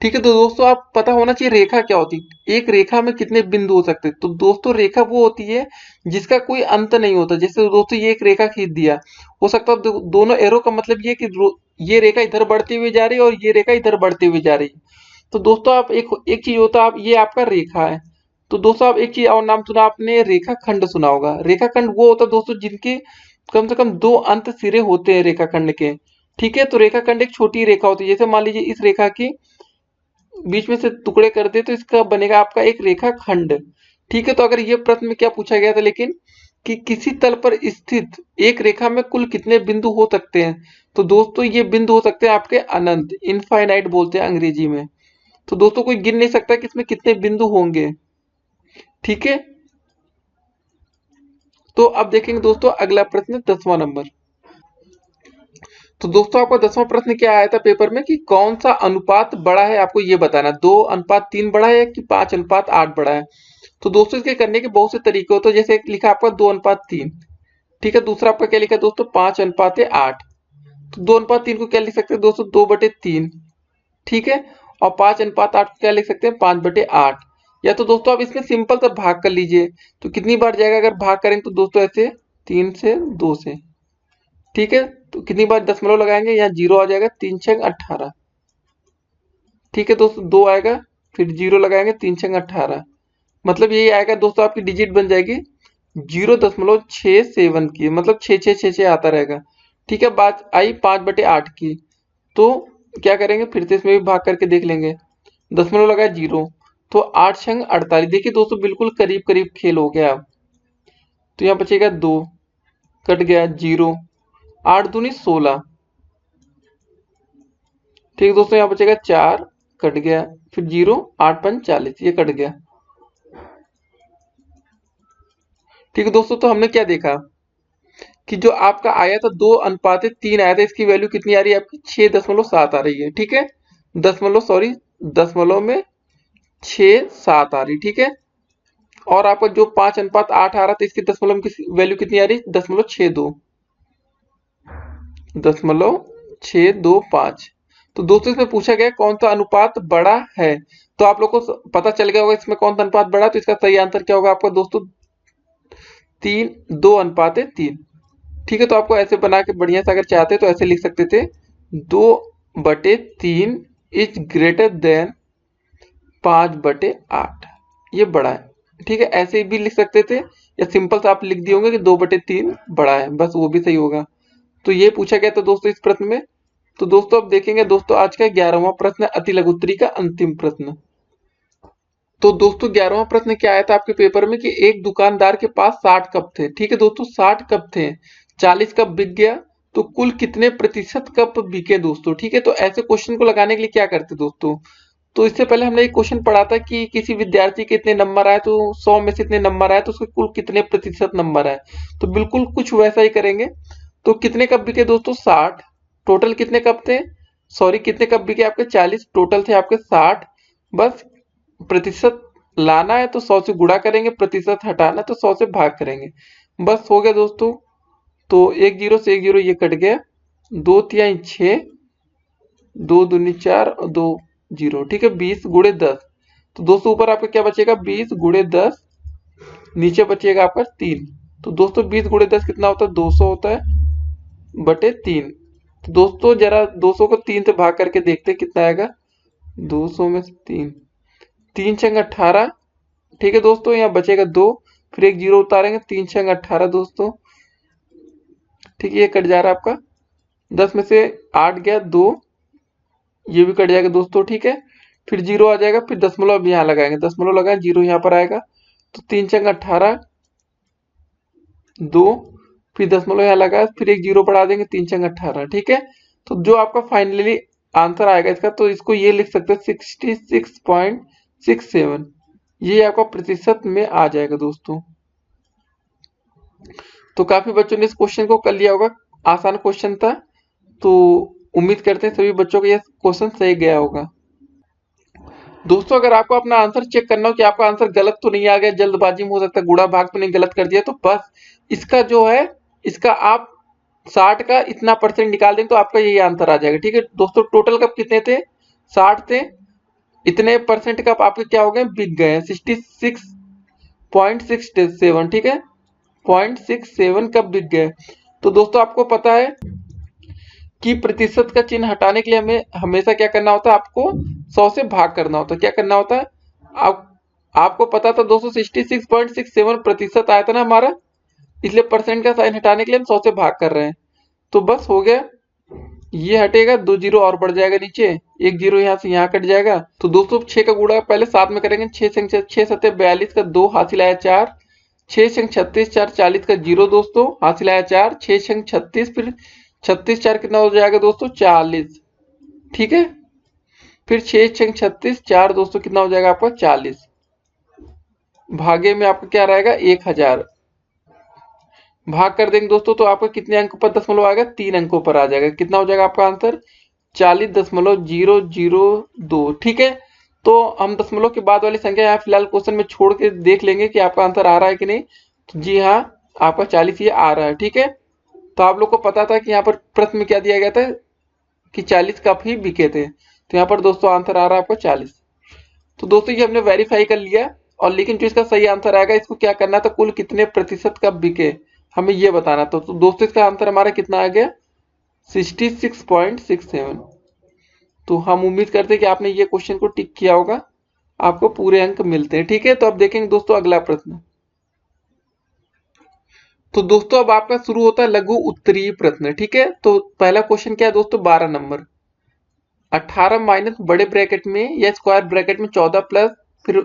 ठीक है, तो दोस्तों आप पता होना चाहिए रेखा क्या होती है, एक रेखा में कितने बिंदु हो सकते हैं। तो दोस्तों रेखा वो होती है जिसका कोई अंत नहीं होता। जैसे दोस्तों ये एक रेखा खींच दिया, हो सकता है दोनों एरो का मतलब ये कि ये रेखा इधर बढ़ती हुई जा रही है और ये रेखा इधर बढ़ती हुई जा रही है। तो दोस्तों आप एक चीज होता है, आप ये आपका रेखा है। तो दोस्तों आप एक चीज और नाम सुना आपने, रेखा खंड सुना होगा। रेखा खंड वो होता है दोस्तों जिनके कम से कम 2 अंत सिरे होते हैं रेखा खंड के। ठीक है, तो रेखा खंड एक छोटी रेखा होती है। जैसे मान लीजिए इस रेखा की बीच में से टुकड़े कर दे तो इसका बनेगा आपका एक रेखा खंड। ठीक है, तो अगर ये प्रश्न में क्या पूछा गया था लेकिन कि किसी तल पर स्थित एक रेखा में कुल कितने बिंदु हो सकते हैं, तो दोस्तों ये बिंदु हो सकते हैं आपके अनंत, इनफाइनाइट बोलते हैं अंग्रेजी में। तो दोस्तों कोई गिन नहीं सकता कि इसमें कितने बिंदु होंगे। ठीक है, तो अब देखेंगे दोस्तों अगला प्रश्न 10वां नंबर। तो दोस्तों आपका 10वां प्रश्न क्या आया था पेपर में कि कौन सा अनुपात बड़ा है, आपको ये बताना, 2:3 बड़ा है कि 5:8 बड़ा है। तो दोस्तों इसके करने के बहुत से तरीके होते हैं। जैसे एक लिखा आपका 2:3। ठीक है, दूसरा आपका क्या लिखा दोस्तों, 5:8। तो 2:3 को क्या लिख सकते हैं दोस्तों, 2/3। ठीक है, और 5:8 को क्या लिख सकते हैं, 5/8। या तो दोस्तों आप इसमें सिंपल सा भाग कर लीजिए। तो कितनी बार जाएगा अगर भाग करें तो दोस्तों ऐसे 3 से 2 से। ठीक है, तो कितनी बार दशमलव लगाएंगे, यहाँ 0 आ जाएगा, 3 6 18। ठीक है दोस्तों, 2 आएगा, फिर 0 लगाएंगे, 3 6 18। मतलब यही आएगा दोस्तों, आपकी डिजिट बन जाएगी 0.67 की, मतलब 6 आता रहेगा। ठीक है, बात आई 5/8 की। तो क्या करेंगे, फिर से इसमें भी भाग करके देख लेंगे। दशमलव लगाया 0, तो 8 6 48। देखिए दोस्तों बिल्कुल करीब करीब खेल हो गया। तो यहाँ बचेगा 2, कट गया 0, 8 दूनी 16। ठीक है दोस्तों, यहाँ बचेगा 4, कट गया, फिर 0, 8 5 40, ये कट गया। ठीक है दोस्तों, तो हमने क्या देखा कि जो आपका आया था 2:3 आया था, इसकी वैल्यू कितनी आ रही है आपकी, 6.7 आ रही है। ठीक है, दशमलव में 6 7 आ रही। ठीक है, और आपका जो 5:8 आ रहा था इसकी दशमलव की वैल्यू कितनी आ रही, 0.62 तो दोस्तों इसमें पूछा गया कौन सा अनुपात बड़ा है। तो आप लोग को पता चल गया होगा इसमें कौन सा अनुपात बड़ा है। तो इसका सही आंसर क्या होगा आपका दोस्तों, 2:3। ठीक है, तो आपको ऐसे बना के बढ़िया से अगर चाहते तो ऐसे लिख सकते थे, 2/3 इज ग्रेटर देन 5/8, ये बड़ा है। ठीक है, ऐसे भी लिख सकते थे, या सिंपल सा आप लिख दिए होंगे कि 2/3 बड़ा है, बस वो भी सही होगा। तो ये पूछा गया था दोस्तों इस प्रश्न में तो दोस्तों अब देखेंगे दोस्तों आज का 11वां प्रश्न, अति लघु उत्तरी का अंतिम प्रश्न। तो दोस्तों 11वां प्रश्न क्या आया था आपके पेपर में कि एक दुकानदार के पास 60 कप थे। ठीक है दोस्तों, 60 कप थे, 40 कप बिक गया, तो कुल कितने प्रतिशत कप बिके दोस्तों। ठीक है, तो ऐसे क्वेश्चन को लगाने के लिए क्या करते दोस्तों, तो इससे पहले हमने एक क्वेश्चन पढ़ा था कि किसी विद्यार्थी के इतने नंबर आए, तो 100 में से इतने नंबर आए तो उसके कुल कितने प्रतिशत नंबर आए। तो बिल्कुल कुछ वैसा ही करेंगे। तो कितने कप बिके दोस्तों, 60। टोटल कितने कप थे, सॉरी कितने कप बिके आपके, 40। टोटल थे आपके 60। बस प्रतिशत लाना है तो 100 से गुणा करेंगे, प्रतिशत हटाना तो 100 से भाग करेंगे, बस हो गया दोस्तों। तो एक जीरो से एक जीरो ये कट गया, 2×3 6, 2×2 4 और 2 जीरो। ठीक है, 20×10। तो दोस्तों ऊपर आपका क्या बचेगा, 20×10, नीचे बचेगा आपका 3। तो दोस्तों 20×10 कितना होता है, 200 होता है बटे 3। तो दोस्तों जरा 200 को 3 से भाग करके देखते हैं कितना आएगा, 200 में से 3, 3×6 18। ठीक है दोस्तों, यहाँ बचेगा 2, फिर एक जीरो उतारेंगे, 3×6 18 दोस्तों। ठीक है, ये कट जा रहा है आपका, 10 में से 8 गया, 2, ये भी कट जाएगा दोस्तों। ठीक है, फिर जीरो आ जाएगा, फिर दशमलव अब यहाँ लगाएंगे, दशमलव लगाए, जीरो यहाँ पर आएगा, तो 3×6 18, 2, फिर दशमलव यहाँ लगाया, फिर एक जीरो बढ़ा देंगे, 3×6 18। ठीक है, तो जो आपका फाइनली आंसर आएगा इसका, तो इसको ये लिख सकते हैं 66.67, ये आपका प्रतिशत में आ जाएगा दोस्तों। तो काफी बच्चों ने इस क्वेश्चन को कर लिया होगा, आसान क्वेश्चन था, तो उम्मीद करते हैं सभी बच्चों को यह क्वेश्चन सही गया होगा। दोस्तों अगर आपको अपना आंसर चेक करना हो कि आपका आंसर गलत तो नहीं आ गया, जल्दबाजी में हो सकता है गुणा भाग तो नहीं गलत कर दिया, तो बस इसका जो है, इसका आप 60 का इतना परसेंट निकाल देंगे तो आपका यही आंसर आ जाएगा। ठीक है दोस्तों, टोटल कप कितने थे, 60 थे, इतने परसेंट कप आपके क्या हो गए, बिक गए, 66.67। ठीक है, 0.67 कप बिक गए। तो दोस्तों आपको पता है कि प्रतिशत का चिन्ह हटाने के लिए हमें हमेशा क्या करना होता है, आपको 100 से भाग करना होता है। क्या करना होता है, आपको पता था दोस्तों 66.67 प्रतिशत आया था ना हमारा, इसलिए परसेंट का साइन हटाने के लिए हम 100 से भाग कर रहे हैं। तो बस हो गया, ये हटेगा, 2 जीरो और बढ़ जाएगा नीचे, एक जीरो यहाँ से यहाँ कट जाएगा। तो दोस्तों 6 का गुणा पहले साथ में करेंगे, 6×6 42 का 2 हासिल आया 4, 6×36 4 40 का 0 दोस्तों हासिल आया 4, 6×36 फिर 36 4 कितना हो जाएगा दोस्तों, 40। ठीक है, फिर 6×36 4 दोस्तों कितना हो जाएगा आपका, 40, भागे में आपका क्या रहेगा, 1000। भाग कर देंगे दोस्तों तो आपका कितने अंक पर दशमलव आएगा, 3 अंकों पर आ जाएगा। कितना हो जाएगा आपका आंसर, 40.002। ठीक है, तो हम दशमलव के बाद वाली संख्या यहाँ फिलहाल क्वेश्चन में छोड़ के देख लेंगे कि आपका आंसर आ रहा है कि नहीं। तो जी हाँ, आपका 40 ये आ रहा है। ठीक है, तो आप लोग को पता था कि यहाँ पर प्रश्न में क्या दिया गया था कि 40 कप ही बिके थे, तो यहाँ पर दोस्तों आंसर आ रहा है आपका 40। तो दोस्तों ये हमने वेरीफाई कर लिया, और लेकिन जो इसका सही आंसर आएगा इसको क्या करना था, कुल कितने प्रतिशत कप बिके हमें ये बताना था। तो दोस्तों इसका आंसर हमारा कितना आ गया, 66.67। तो हम उम्मीद करते हैं कि आपने ये क्वेश्चन को टिक किया होगा, आपको पूरे अंक मिलते हैं। ठीक है, तो अब देखेंगे दोस्तों अगला प्रश्न। तो दोस्तों अब आपका शुरू होता है लघु उत्तरीय प्रश्न। ठीक है, तो पहला क्वेश्चन क्या है दोस्तों, 12 नंबर, 18 माइनस बड़े ब्रैकेट में या स्क्वायर ब्रैकेट में 14 प्लस फिर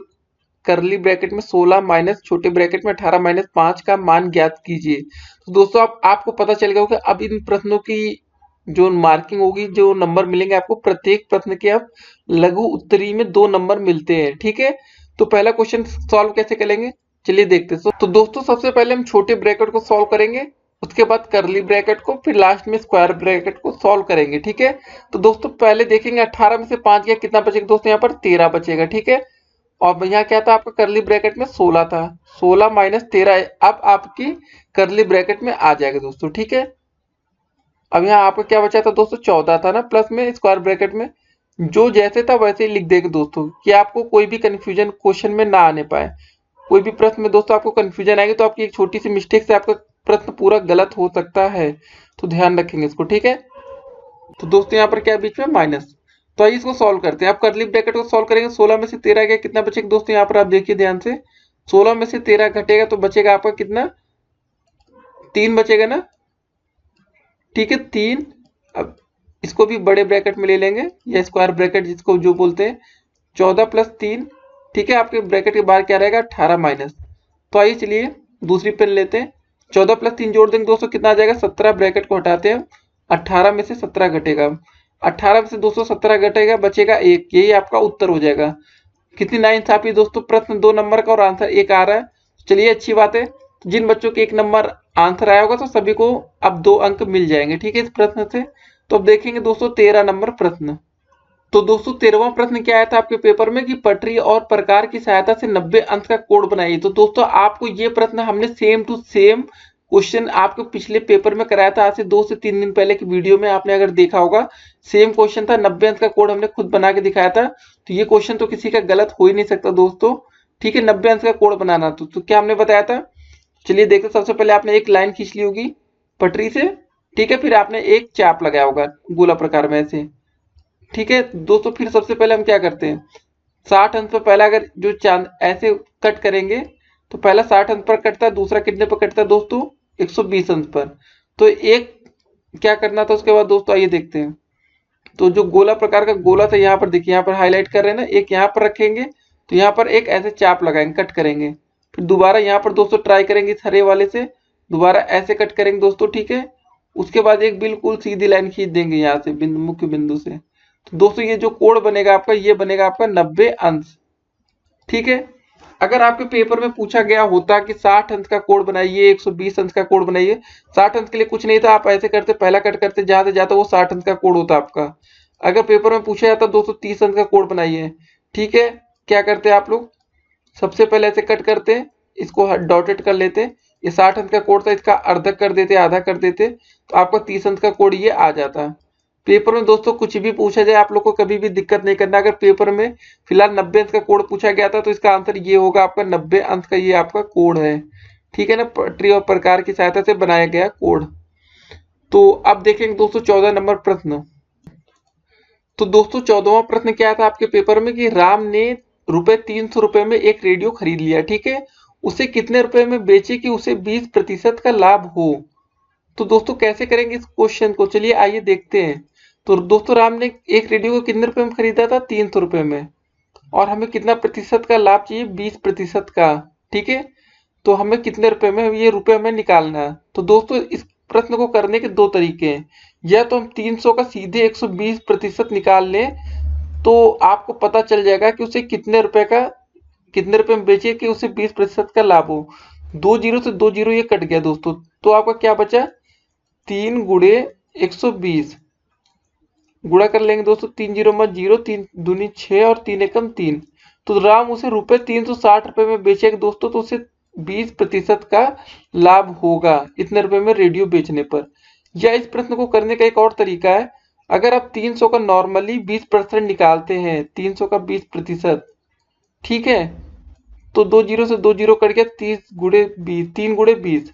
करली ब्रैकेट में 16 माइनस छोटे ब्रैकेट में 18 माइनस 5 का मान ज्ञात कीजिए। तो दोस्तों आपको पता चल गया होगा अब इन प्रश्नों की जो मार्किंग होगी, जो नंबर मिलेंगे आपको, प्रत्येक प्रश्न के अब लघु उत्तरी में 2 नंबर मिलते हैं। ठीक है, तो पहला क्वेश्चन सॉल्व कैसे करेंगे, चलिए देखते हैं। तो दोस्तों सबसे पहले हम छोटे ब्रैकेट को सॉल्व करेंगे, उसके बाद करली ब्रैकेट को, फिर लास्ट में स्क्वायर ब्रैकेट को सॉल्व करेंगे। ठीक है, तो दोस्तों पहले देखेंगे 18 में से 5 गया, कितना बचेगा दोस्तों, यहाँ पर 13 बचेगा। ठीक है, और यहाँ क्या था आपका करली ब्रैकेट में 16 था, 16 माइनस 13 अब आपकी करली ब्रैकेट में आ जाएगा दोस्तों। ठीक है, अब यहाँ आपका क्या बचा था दोस्तों, 14 था ना प्लस में स्क्वायर ब्रैकेट में, जो जैसे था वैसे ही लिख देंगे दोस्तों, कि आपको कोई भी कंफ्यूजन क्वेश्चन में ना आने पाए। कोई भी प्रश्न में दोस्तों आपको कंफ्यूजन आएगी तो आपकी एक छोटी सी मिस्टेक से आपका प्रश्न पूरा गलत हो सकता है, तो ध्यान रखेंगे इसको। ठीक है, तो दोस्तों यहाँ पर क्या बीच में माइनस, तो आइए इसको सॉल्व करते हैं। आप करली ब्रैकेट को सॉल्व करेंगे, 16 में से 13 गया, कितना बचेगा दोस्तों, यहाँ पर आप देखिए ध्यान से, 16 में से 13 घटेगा तो बचेगा आपका कितना, 3 बचेगा ना। ठीक है, 3, अब इसको भी बड़े ब्रैकेट में ले लेंगे या स्क्वायर ब्रैकेट जिसको जो बोलते हैं। 14 प्लस 3, ठीक है, आपके ब्रैकेट के बाहर क्या रहेगा 18 माइनस। तो आइए चलिए दूसरी पेन लेते हैं। 14 प्लस 3 जोड़ देंगे दोस्तों कितना आ जाएगा 17, ब्रैकेट को हटाते हैं, 18 में से 17 घटेगा, 18 में से 217 घटेगा, बचेगा 1, यही आपका उत्तर हो जाएगा। कितनी नाइंसाफी दोस्तों, प्रश्न 2 नंबर का और आंसर 1 आ रहा है। चलिए अच्छी बात है, तो जिन बच्चों के 1 नंबर आंसर आया होगा तो सभी को अब 2 अंक मिल जाएंगे, ठीक है, इस प्रश्न से। तो अब देखेंगे दोस्तों 13 नंबर प्रश्न। तो दोस्तों 13वां प्रश्न क्या आया था आपके पेपर में कि पटरी और प्रकार की सहायता से 90 अंक का कोड बनाइए। तो दोस्तों आपको ये प्रश्न हमने सेम टू सेम क्वेश्चन आपको पिछले पेपर में कराया था, आज से 2 से 3 दिन पहले की वीडियो में आपने अगर देखा होगा, सेम क्वेश्चन था, 90 अंक का कोड हमने खुद बना के दिखाया था। तो ये क्वेश्चन तो किसी का गलत हो ही नहीं सकता दोस्तों, ठीक है, 90 अंक का कोड बनाना। तो क्या हमने बताया था, चलिए देखते। सबसे पहले आपने एक लाइन खींच ली होगी पटरी से, ठीक है, फिर आपने एक चाप लगाया होगा गोला प्रकार में ऐसे, ठीक है दोस्तों। फिर सबसे पहले हम क्या करते हैं, 60 अंश पर पहला अगर जो चांद ऐसे कट करेंगे तो पहला 60 अंश पर कटता है, दूसरा कितने पर कटता है दोस्तों 120 अंश पर। तो एक क्या करना था उसके बाद दोस्तों, आइए देखते हैं। तो जो गोला प्रकार का गोला था यहाँ पर देखिए, यहाँ पर हाईलाइट कर रहे हैं ना, एक यहाँ पर रखेंगे, तो यहाँ पर एक ऐसे चाप लगाएंगे, कट करेंगे, फिर दोबारा यहाँ पर दोस्तों ट्राई करेंगे इस हरे वाले से, दोबारा ऐसे कट करेंगे दोस्तों, ठीक है। उसके बाद एक बिल्कुल सीधी लाइन खींच देंगे यहाँ से बिंदु, मुख्य बिंदु से। तो दोस्तों ये जो कोड बनेगा आपका, ये बनेगा आपका 90 अंश, ठीक है। अगर आपके पेपर में पूछा गया होता कि 60 अंश का कोड बनाइए, 120 अंश का कोड बनाइए, 60 अंश के लिए कुछ नहीं था, आप ऐसे करते, पहला कट करते, जहां से जाता वो 60 अंश का कोड होता आपका। अगर पेपर में पूछा जाता 230 अंश का कोड बनाइए, ठीक है, क्या करते आप लोग, सबसे पहले ऐसे कट करते, इसको डॉटेड कर लेते, ये 60 अंश का कोड था, इसका अर्धक कर देते, आधा कर देते, तो आपका 30 अंश का कोड ये आ जाता। पेपर में दोस्तों कुछ भी पूछा जाए, आप लोग को कभी भी दिक्कत नहीं करना। अगर पेपर में फिलहाल 90 अंश का कोड पूछा गया था तो इसका आंसर ये होगा आपका 90 अंश का ये आपका कोड है, ठीक है ना, पटरी और प्रकार की सहायता से बनाया गया कोड। तो अब देखेंगे दोस्तों 14 नंबर प्रश्न। तो दोस्तों 14वां प्रश्न क्या था आपके पेपर में कि राम ने ₹300 में एक रेडियो खरीद लिया, ठीक है, उसे कितने रुपए में बेचे कि उसे 20% का लाभ हो। तो दोस्तों कैसे करेंगे इस क्वेश्चन को, चलिए आइए देखते हैं। तो दोस्तों राम ने एक रेडियो को कितने रुपए में खरीदा था, 300 रुपए में, और हमें कितना प्रतिशत का लाभ चाहिए, 20% का, ठीक है। तो हमें कितने रुपए में, ये रुपए में निकालना है। तो दोस्तों इस प्रश्न को करने के 2 तरीके हैं, या तो हम 300 का सीधे 120% निकाल लें, तो आपको पता चल जाएगा कि उसे कितने रुपए का, कितने रुपए में बेचे कि उसे 20% का लाभ हो। 2 जीरो से 2 जीरो ये कट गया दोस्तों, तो आपका क्या बचा, 3 गुणे 120, गुणा कर लेंगे दोस्तों, 3 जीरो मत जीरो, 3 दूनी 6 और 3 एकम 3। तो राम उसे ₹360 में बेचेगा दोस्तों, तो उसे 20% का लाभ होगा इतने रुपए में रेडियो बेचने पर। या इस प्रश्न को करने का एक और तरीका है, अगर आप 300 का नॉर्मली 20% निकालते हैं, 300 का 20%, ठीक है, तो 2 जीरो से 2 जीरो कट गया, 30 गुणे 20, 3 गुणे 20,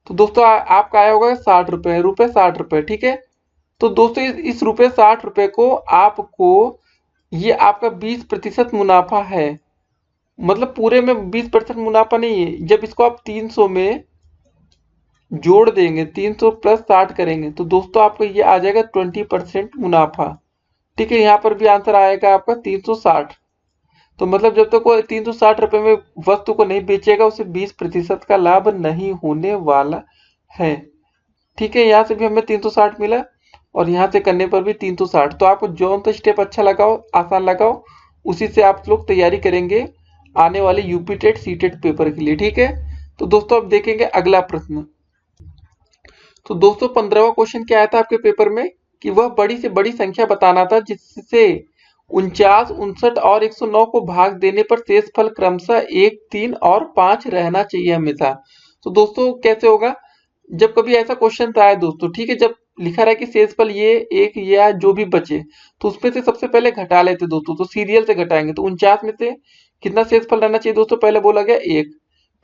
तो दोस्तों आपका आया होगा 60 रुपए, ₹60, ठीक है। तो दोस्तों इस ₹60 को आपको, ये आपका 20% मुनाफा है, मतलब पूरे में 20% मुनाफा नहीं है। जब इसको आप 300 में जोड़ देंगे, 300 प्लस 60 करेंगे, तो दोस्तों आपको ये आ जाएगा 20% मुनाफा, ठीक है। यहाँ पर भी आंसर आएगा आपका 360। तो मतलब जब तक वो 360 में वस्तु को नहीं बेचेगा, उसे 20% का लाभ नहीं होने वाला है, ठीक है। यहाँ से भी हमें 360 मिला और यहाँ से करने पर भी 360। तो आपको जो सा स्टेप अच्छा लगाओ, आसान लगाओ, उसी से आप लोग तैयारी करेंगे आने वाले UP TET C TET paper के लिए, ठीक है। तो दोस्तों अब देखेंगे अगला प्रश्न। तो दोस्तों 15वां क्वेश्चन क्या आया था आपके पेपर में कि वह बड़ी से बड़ी संख्या बताना था जिससे 49, 59 और 109 को भाग देने पर शेषफल क्रमशः 1, 3 और 5 रहना चाहिए हमेशा। तो दोस्तों कैसे होगा, जब कभी ऐसा क्वेश्चन आए दोस्तों, ठीक है, जब लिखा रहा है कि शेषफल ये एक या जो भी बचे, तो उसमें से सबसे पहले घटा लेते दोस्तों, तो सीरियल से घटाएंगे। तो 49 में से कितना शेषफल रहना चाहिए दोस्तों, पहले बोला गया 1,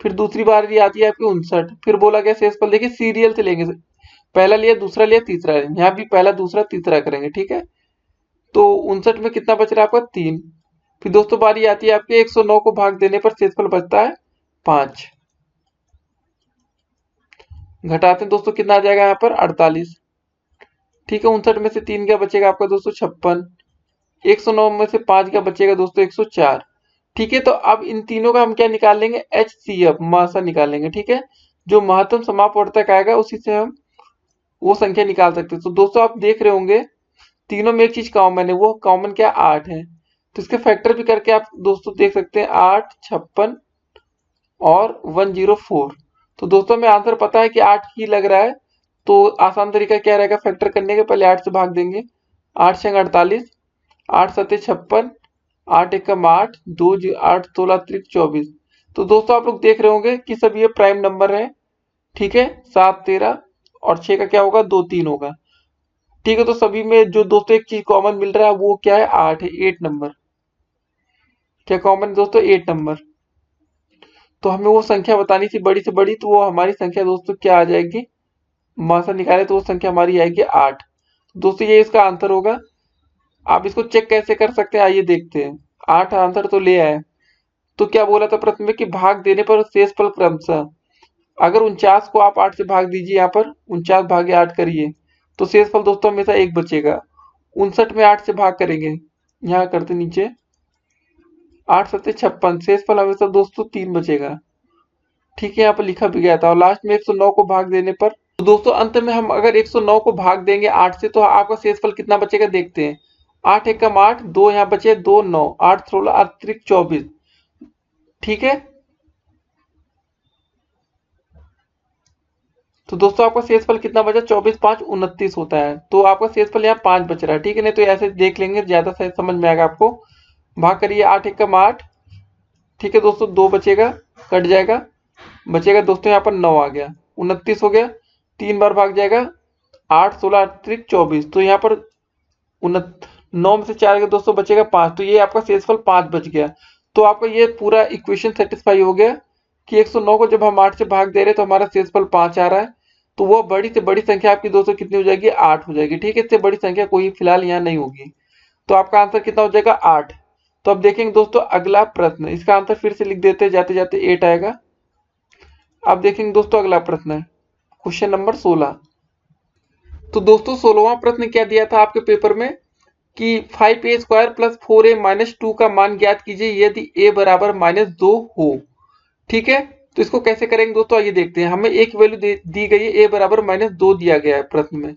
फिर दूसरी बार ये आती है आपकी 59, फिर बोला गया शेषफल, देखिए सीरियल से लेंगे, पहला लिया, दूसरा लिया, तीसरा लिया, यहाँ भी पहला दूसरा तीसरा करेंगे, ठीक है। तो 59 में कितना बच रहा है आपका 3, फिर दोस्तों बारी आती है आपके 109 को भाग देने पर शेषफल बचता है 5, घटाते हैं दोस्तों कितना आ जाएगा यहाँ पर 48, ठीक है, 59 में से 3 क्या बचेगा आपका दोस्तों 56। 109 में से 5 क्या बचेगा दोस्तों 104। ठीक है, तो अब इन तीनों का हम क्या निकाल लेंगे, HCF मासा निकाल लेंगे। ठीक है, जो महत्तम समापवर्तक आएगा उसी से हम वो संख्या निकाल सकते हैं। तो दोस्तों आप देख रहे होंगे तीनों में एक चीज कॉमन है, वो कॉमन क्या 8 है। तो इसके फैक्टर भी करके आप दोस्तों देख सकते हैं 8, 56 और 104। तो दोस्तों हमें आंसर पता है कि 8 ही लग रहा है। तो आसान तरीका क्या रहेगा फैक्टर करने के, पहले 8 से भाग देंगे। 8 छंग 48, 8 सत्ते 56, 8 एकम 8, 2 8 16 त्रिक 24। तो दोस्तों आप लोग देख रहे होंगे कि सब ये प्राइम नंबर है। ठीक है, 7 13 और 6 का क्या होगा 2 3 होगा। ठीक है, तो सभी में जो दोस्तों एक चीज कॉमन मिल रहा है वो क्या है 8 है, 8 नंबर। क्या कॉमन है दोस्तों 8 नंबर। तो हमें वो संख्या बतानी थी बड़ी से बड़ी, तो वो हमारी संख्या दोस्तों क्या आ जाएगी, मासा निकाले तो वो संख्या हमारी आएगी 8। दोस्तों ये इसका आंसर होगा। आप इसको चेक कैसे कर सकते हैं आइए देखते हैं। 8 आंसर तो ले आए। तो क्या बोला था प्रश्न में कि भाग देने पर शेषफल क्रमशः, अगर 49 को आप 8 से भाग दीजिए, यहाँ पर 49 भागे 8 करिए तो शेषफल दोस्तों हमेशा 1 बचेगा। 59 में 8 से भाग करेंगे, यहाँ करते नीचे 8 सत्ते 56, शेषफल हमेशा दोस्तों 3 बचेगा। ठीक है, यहाँ पर लिखा भी गया था। और लास्ट में 109 को भाग देने पर, तो दोस्तों अंत में हम अगर 109 को भाग देंगे 8 से तो आपका शेषफल कितना बचेगा देखते हैं। 8 एकम 8, 2 यहाँ बचे 2 9, 8 16 अतिरिक्त 24। ठीक है, तो दोस्तों आपका शेषफल कितना बचा 24 5 29 होता है। तो आपका शेषफल यहाँ 5 बच रहा है। ठीक है, नहीं तो ऐसे देख लेंगे ज्यादा सही समझ में आएगा आपको। भाग करिए 8 एकम 8। ठीक है दोस्तों, 2 बचेगा, कट जाएगा, बचेगा दोस्तों यहाँ पर 9 आ गया, 29 हो गया। 3 बार भाग जाएगा, 8 16 अतिरिक्त 24। तो यहाँ पर 9 में से 4 गया दोस्तों, बचेगा 5। तो ये आपका शेषफल 5 बच गया। तो आपका ये पूरा इक्वेशन सेटिस्फाई हो गया कि 109 को जब हम 8 से भाग दे रहे तो हमारा शेषफल 5 आ रहा है। तो वो बड़ी से बड़ी संख्या आपकी दोस्तों कितनी हो जाएगी 8 हो जाएगी। ठीक है, इससे बड़ी संख्या कोई फिलहाल यहाँ नहीं होगी। तो आपका आंसर कितना हो जाएगा 8। तो अब देखेंगे दोस्तों अगला प्रश्न, इसका आंसर फिर से लिख देते हैं, जाते जाते 8 आएगा। अब देखेंगे दोस्तों अगला प्रश्न है क्वेश्चन नंबर 16। तो दोस्तों 16वां प्रश्न क्या दिया था आपके पेपर में कि 5a² प्लस 4a माइनस 2 का मान ज्ञात कीजिए यदि a बराबर -2 हो। ठीक है, तो इसको कैसे करेंगे दोस्तों आइए देखते हैं। हमें एक वैल्यू दी गई है, a बराबर -2 दिया गया है प्रश्न में।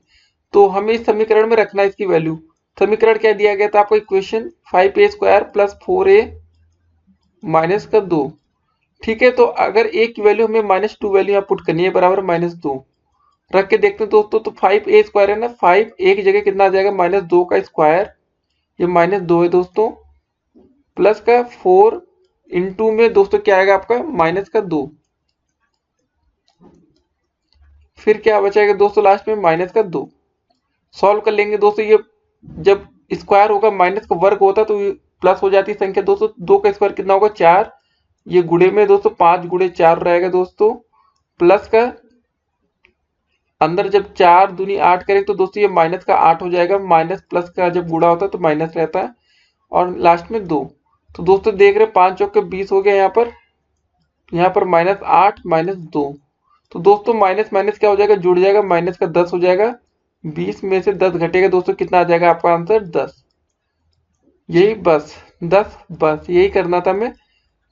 तो हमें इस समीकरण में रखना है इसकी वैल्यू। समीकरण क्या दिया गया था आपको equation 5a² plus 4a minus का 2। ठीक है, तो अगर a की वैल्यू हमें -2 वैल्यू यहाँ पुट करनी है बराबर -2 रख के देखते हैं दोस्तों। तो 5a² है ना, 5 a की जगह कितना आ जाएगा -2 का स्क्वायर, ये -2 है दोस्तों, प्लस का 4 इंटू में दोस्तों क्या आएगा आपका -2। फिर क्या बचाएगा दोस्तों लास्ट में -2। सॉल्व कर लेंगे दोस्तों। ये जब स्क्वायर होगा माइनस का वर्ग होता तो प्लस हो जाती संख्या दोस्तों। 2 का स्क्वायर कितना होगा 4, ये गुणे में दोस्तों 5 गुणे 4 रहेगा दोस्तों, प्लस का अंदर जब 4 दूनी 8 करें तो दोस्तों ये माइनस का 8 हो जाएगा। माइनस प्लस का जब गुणा होता है तो माइनस रहता है, और लास्ट में 2। तो दोस्तों देख रहे 5 चौके 20 हो गया यहाँ पर -8 -2। तो दोस्तों माइनस माइनस क्या हो जाएगा जुड़ जाएगा, माइनस का 10 हो जाएगा। 20 में से 10 घटेगा दोस्तों, कितना आ जाएगा आपका आंसर 10। यही बस 10 बस यही करना था हमें।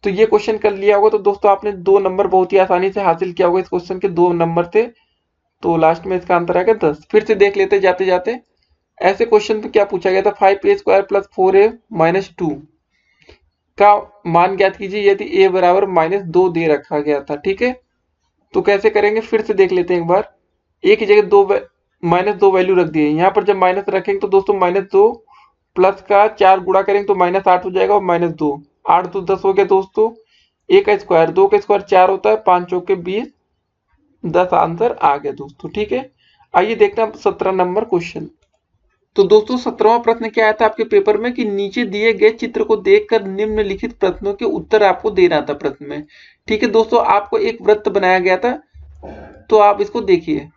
तो ये क्वेश्चन कर लिया होगा तो दोस्तों आपने 2 नंबर बहुत ही आसानी से हासिल किया होगा। इस क्वेश्चन के 2 नंबर थे, तो लास्ट में इसका आंसर आएगा 10। फिर से देख लेते जाते जाते। ऐसे क्वेश्चन पे क्या पूछा गया था, 5a² प्लस 4a माइनस 2 का मान ज्ञात कीजिए यदि a बराबर -2 दे रखा गया था। ठीक है, तो कैसे करेंगे फिर से देख लेते हैं एक बार। a की जगह -2 वैल्यू रख दिए, यहाँ पर जब माइनस रखेंगे तो दोस्तों -2 प्लस का 4 गुणा करेंगे तो -8 हो जाएगा, और -2 8 2 10 हो गया दोस्तों। a का स्क्वायर 2 का स्क्वायर 4 होता है, 5 चौके 20, 10 आंसर आ गया दोस्तों। ठीक है, आइए देखते हैं 17 नंबर क्वेश्चन। तो दोस्तों 17वां प्रश्न क्या आया था आपके पेपर में कि नीचे दिए गए चित्र को देखकर निम्नलिखित प्रश्नों के उत्तर आपको देना था प्रश्न में। ठीक है दोस्तों, आपको एक वृत्त बनाया गया था, तो आप इसको देखिए।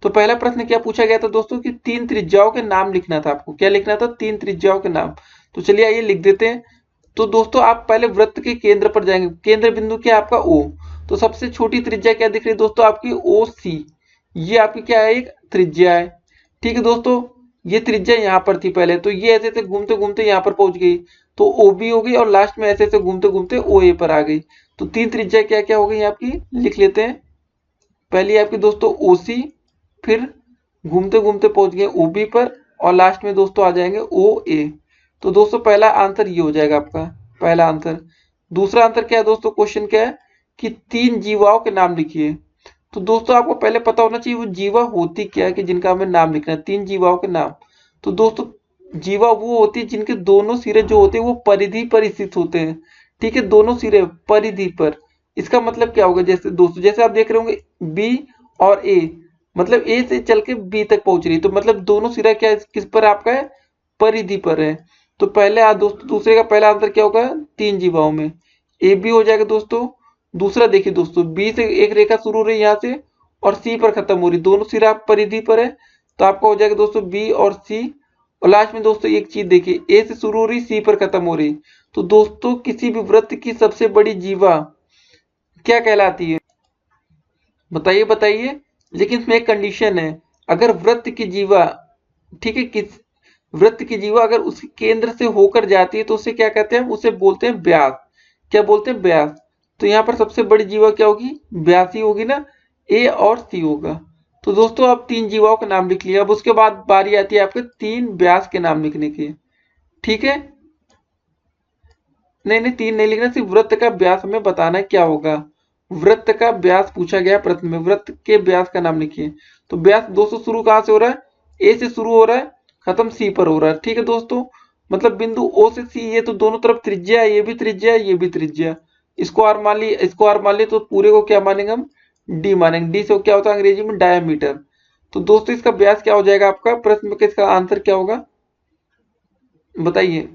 तो पहला प्रश्न क्या पूछा गया था दोस्तों कि 3 त्रिज्याओं के नाम लिखना था आपको। क्या लिखना था 3 त्रिज्याओं के नाम। तो चलिए आइए लिख देते हैं। तो दोस्तों आप पहले वृत्त के केंद्र पर जाएंगे। केंद्र बिंदु क्या है आपका O। तो सबसे छोटी त्रिज्या क्या दिख रही है दोस्तों आपकी OC। ये आपकी क्या है एक त्रिज्या है। ठीक है दोस्तों, ये त्रिज्या यहाँ पर थी पहले, तो ये ऐसे ऐसे घूमते घूमते यहाँ पर पहुंच गई, तो ओ बी हो गई, और लास्ट में ऐसे ऐसे घूमते घूमते ओ ए पर आ गई। तो तीन त्रिज्या क्या क्या हो गई आपकी, लिख लेते हैं। पहली आपकी दोस्तों ओ सी, फिर घूमते घूमते पहुंच गए ओ बी पर, और लास्ट में दोस्तों आ जाएंगे ओ ए। तो दोस्तों पहला आंसर ये हो जाएगा आपका, पहला आंसर। दूसरा आंसर क्या है दोस्तों, क्वेश्चन क्या है कि तीन जीवाओं के नाम लिखिए। तो दोस्तों आपको पहले पता होना चाहिए वो जीवा होती क्या है कि जिनका हमें नाम लिखना है, तीन जीवाओं के नाम। तो दोस्तों जीवा वो होती है जिनके दोनों सिरे जो होते हैं वो परिधि पर स्थित होते हैं। ठीक है, दोनों सिरे परिधि पर। इसका मतलब क्या होगा, जैसे दोस्तों जैसे आप देख रहे होंगे बी और ए, मतलब ए से चल के बी तक पहुंच रही है, तो मतलब दोनों सिरा क्या किस पर आपका है, परिधि पर है। तो पहले दोस्तों दूसरे का पहला आंसर क्या होगा, तीन जीवाओं में ए बी हो जाएगा दोस्तों। दूसरा देखिए दोस्तों, बी से एक रेखा शुरू हो रही है यहाँ से और सी पर खत्म हो रही, दोनों सिरा परिधि पर है, तो आपका हो जाएगा दोस्तों बी और सी। और लास्ट में दोस्तों एक चीज देखिए, ए से शुरू हो रही सी पर खत्म हो रही, तो दोस्तों किसी भी वृत्त की सबसे बड़ी जीवा क्या कहलाती है, बताइए बताइए। लेकिन इसमें एक कंडीशन है, अगर वृत्त की जीवा, ठीक है, किस वृत्त की जीवा अगर उसके केंद्र से होकर जाती है तो उसे क्या कहते हैं, उसे बोलते हैं व्यास। क्या बोलते हैं, व्यास। तो यहाँ पर सबसे बड़ी जीवा क्या होगी, व्यास ही होगी ना, ए और सी होगा। तो दोस्तों आप तीन जीवाओं का नाम लिख लिया, अब उसके बाद बारी आती है आपके तीन व्यास के नाम लिखने की। ठीक है, नहीं नहीं तीन नहीं लिखना, सिर्फ वृत्त का व्यास हमें बताना है क्या होगा। वृत्त का व्यास पूछा गया प्रश्न में, वृत्त के व्यास का नाम लिखिए। तो व्यास दोस्तों शुरू कहां से हो रहा है, ए से शुरू हो रहा है, खत्म सी पर हो रहा है। ठीक है दोस्तों, मतलब बिंदु ओ से सी, ये तो दोनों तरफ त्रिज्या है, ये भी त्रिज्या है, ये भी त्रिज्या है। इसको आर मान लिए, इसको आर मान लिए, तो पूरे को क्या मानेंगे हम, डी मानेंगे। डी से क्या होता है अंग्रेजी में, डायमीटर। तो दोस्तों इसका व्यास क्या हो जाएगा आपका, प्रश्न में इसका आंसर क्या होगा बताइए।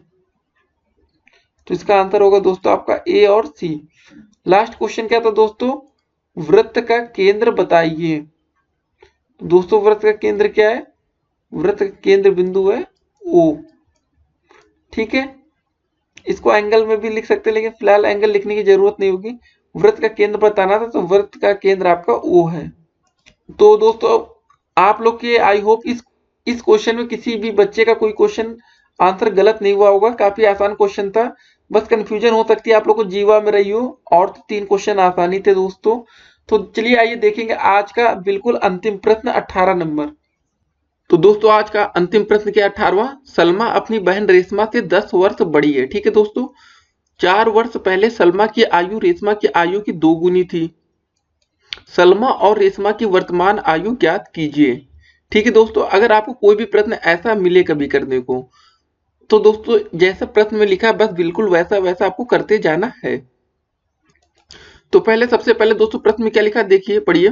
तो इसका आंसर होगा दोस्तों आपका ए और सी। लास्ट क्वेश्चन क्या था दोस्तों, वृत्त का केंद्र बताइए। दोस्तों वृत्त का केंद्र क्या है, वृत्त का केंद्र बिंदु है ओ। ठीक है, इसको एंगल में भी लिख सकते हैं, लेकिन फिलहाल एंगल लिखने की जरूरत नहीं होगी। वृत्त का केंद्र बताना था, तो वृत्त का केंद्र आपका ओ है। तो दोस्तों आप लोग के आई होप इस क्वेश्चन में किसी भी बच्चे का कोई क्वेश्चन आंसर गलत नहीं हुआ होगा, काफी आसान क्वेश्चन था। बस कंफ्यूजन हो सकती है आप लोग को जीवा में रही हो, और तो तीन क्वेश्चन आसानी थे दोस्तों। तो चलिए आइए देखेंगे आज का बिल्कुल अंतिम प्रश्न 18 नंबर। तो दोस्तों आज का अंतिम प्रश्न क्या, 18वां। सलमा अपनी बहन रेशमा से 10 वर्ष बड़ी है। ठीक है दोस्तों, 4 वर्ष पहले सलमा की आयु रेशमा की आयु की 2 गुनी थी। सलमा और रेशमा की वर्तमान आयु ज्ञात कीजिए। ठीक है दोस्तों, अगर आपको कोई भी प्रश्न ऐसा मिले कभी करने को, तो दोस्तों जैसा प्रश्न में लिखा है बस बिल्कुल वैसा वैसा आपको करते जाना है। तो पहले सबसे पहले दोस्तों प्रश्न में क्या लिखा है देखिए, पढ़िए।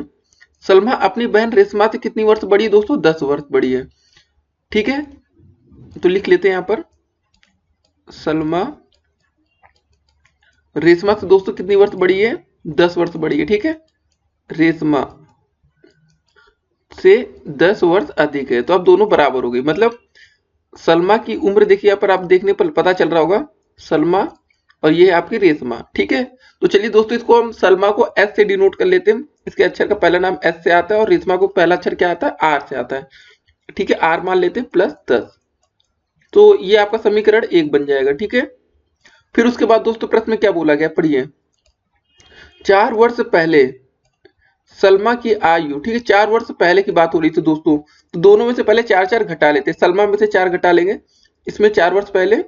सलमा अपनी बहन रेशमा से कितनी वर्ष बड़ी है दोस्तों, 10 वर्ष बड़ी है। ठीक है, तो लिख लेते हैं यहां पर, सलमा रेशमा से दोस्तों कितनी वर्ष बड़ी है, 10 वर्ष बड़ी है। ठीक है, रेशमा से 10 वर्ष अधिक है, तो अब दोनों बराबर हो गई। मतलब सलमा की उम्र देखिए यहाँ पर आप देखने पर पता चल रहा होगा, सलमा और ये है आपकी रेशमा। ठीक है, तो चलिए दोस्तों इसको हम सलमा को एस से डिनोट कर लेते हैं। इसके अक्षर का पहला नाम एस से आता है और रेशमा को पहला अक्षर क्या आता है, आर से आता है। ठीक है, आर मान लेते हैं प्लस 10, तो ये आपका समीकरण 1 बन जाएगा। ठीक है, फिर उसके बाद दोस्तों प्रश्न में क्या बोला गया, पढ़िए। 4 वर्ष पहले सलमा की आयु, ठीक है 4 वर्ष पहले की बात हो रही थी दोस्तों, तो दोनों में से पहले 4 चार घटा लेते हैं। सलमा में से 4 घटा लेंगे, इसमें 4 वर्ष पहले,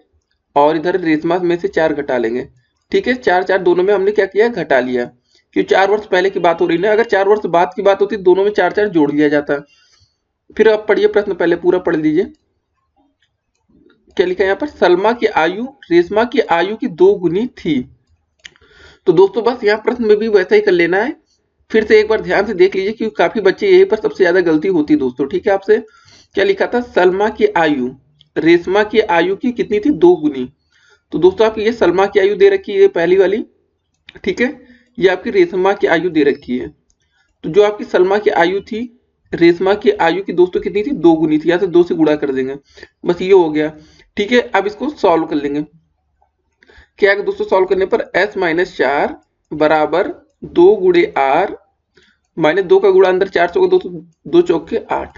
और इधर रेशमा में से 4 घटा लेंगे। ठीक है, 4 4 दोनों में हमने क्या किया, घटा लिया, क्योंकि 4 वर्ष पहले की बात हो रही है। अगर 4 वर्ष बाद की बात होती दोनों में 4 4 जोड़ लिया जाता। फिर आप पढ़िए प्रश्न, पहले पूरा पढ़ लीजिए। क्या लिखा है यहाँ पर, सलमा की आयु रेशमा की आयु की 2 गुनी थी। तो दोस्तों बस यहाँ प्रश्न में भी वैसा ही कर लेना है। फिर से एक बार ध्यान से देख लीजिए, क्योंकि काफी बच्चे यही पर सबसे ज्यादा गलती होती है दोस्तों। ठीक है, आपसे क्या लिखा था, सलमा की आयु रेशमा की आयु की कितनी थी, 2 गुनी। तो दोस्तों आपकी ये सलमा की आयु दे रखी है पहली वाली, ठीक है, ये आपकी रेशमा की आयु दे रखी है। तो जो आपकी सलमा की आयु थी रेशमा की आयु की दोस्तों कितनी थी, 2 गुनी थी। यहाँ से 2 से गुणा कर देंगे, बस ये हो गया। ठीक है, अब इसको सॉल्व कर लेंगे। क्या है दोस्तों, सॉल्व करने पर s माइनस 4 बराबर 2 गुणे आर माइनस 2 का गुणा अंदर 4 चौके 2 चौके 8।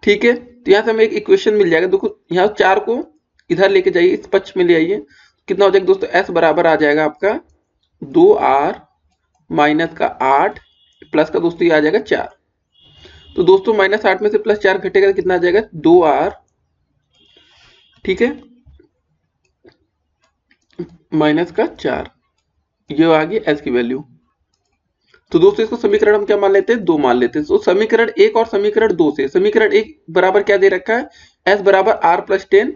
ठीक है, तो यहाँ से हमें एक इक्वेशन मिल जाएगा। देखो यहाँ 4 को इधर लेके जाइए, इस पक्ष में ले आइए, कितना हो जाएगा दोस्तों, s बराबर आ जाएगा आपका 2r माइनस का 8 प्लस का दोस्तों ये आ जाएगा 4। तो दोस्तों -8 में से +4 घटेगा तो कितना आ जाएगा 2r, ठीक है, माइनस का 4, ये आ गई s की वैल्यू। तो दोस्तों इसको समीकरण हम क्या मान लेते हैं, 2 मान लेते हैं। तो समीकरण 1 और समीकरण 2 से समीकरण 1 बराबर क्या दे रखा है, s बराबर r प्लस 10।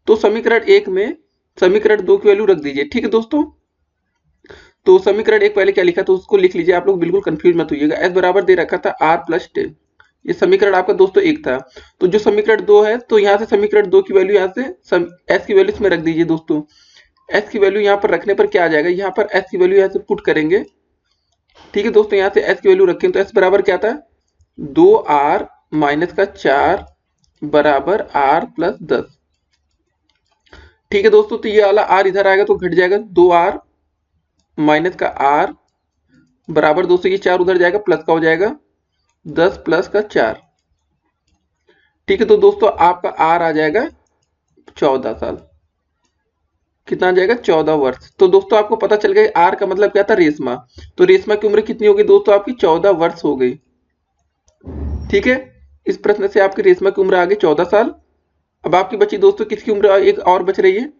तो समीकरण 1 में समीकरण 2 की वैल्यू रख दीजिए, ठीक है दोस्तों। तो समीकरण 1 पहले क्या लिखा तो उसको लिख लीजिए, आप लोग बिल्कुल कंफ्यूज मत होइएगा। s बराबर दे रखा था r प्लस 10, ये समीकरण आपका दोस्तों 1 था। तो जो समीकरण 2 है, तो यहाँ से समीकरण 2 की वैल्यू यहाँ से s की वैल्यू इसमें रख दीजिए दोस्तों। s की वैल्यू यहाँ पर रखने पर क्या आ जाएगा, यहाँ पर s की वैल्यू यहाँ से पुट करेंगे, ठीक है दोस्तों। यहाँ से s की वैल्यू रखें तो s बराबर क्या था, 2r माइनस का 4 बराबर r प्लस 10, ठीक है दोस्तों। तो ये वाला r इधर आएगा तो घट जाएगा, 2r माइनस का r बराबर दोस्तों ये 4 उधर जाएगा, प्लस का हो जाएगा 10 प्लस का 4, ठीक है। तो दोस्तों आपका r आ जाएगा 14 साल, कितना आ जाएगा 14 वर्ष। तो दोस्तों आपको पता चल गया आर का मतलब क्या था, रेशमा। तो रेशमा की उम्र कितनी हो गई दोस्तों, आपकी 14 वर्ष हो गई, ठीक है। इस प्रश्न से आपकी रेशमा की उम्र आ गई 14 साल। अब आपकी बची दोस्तों किसकी उम्र एक और बच रही है,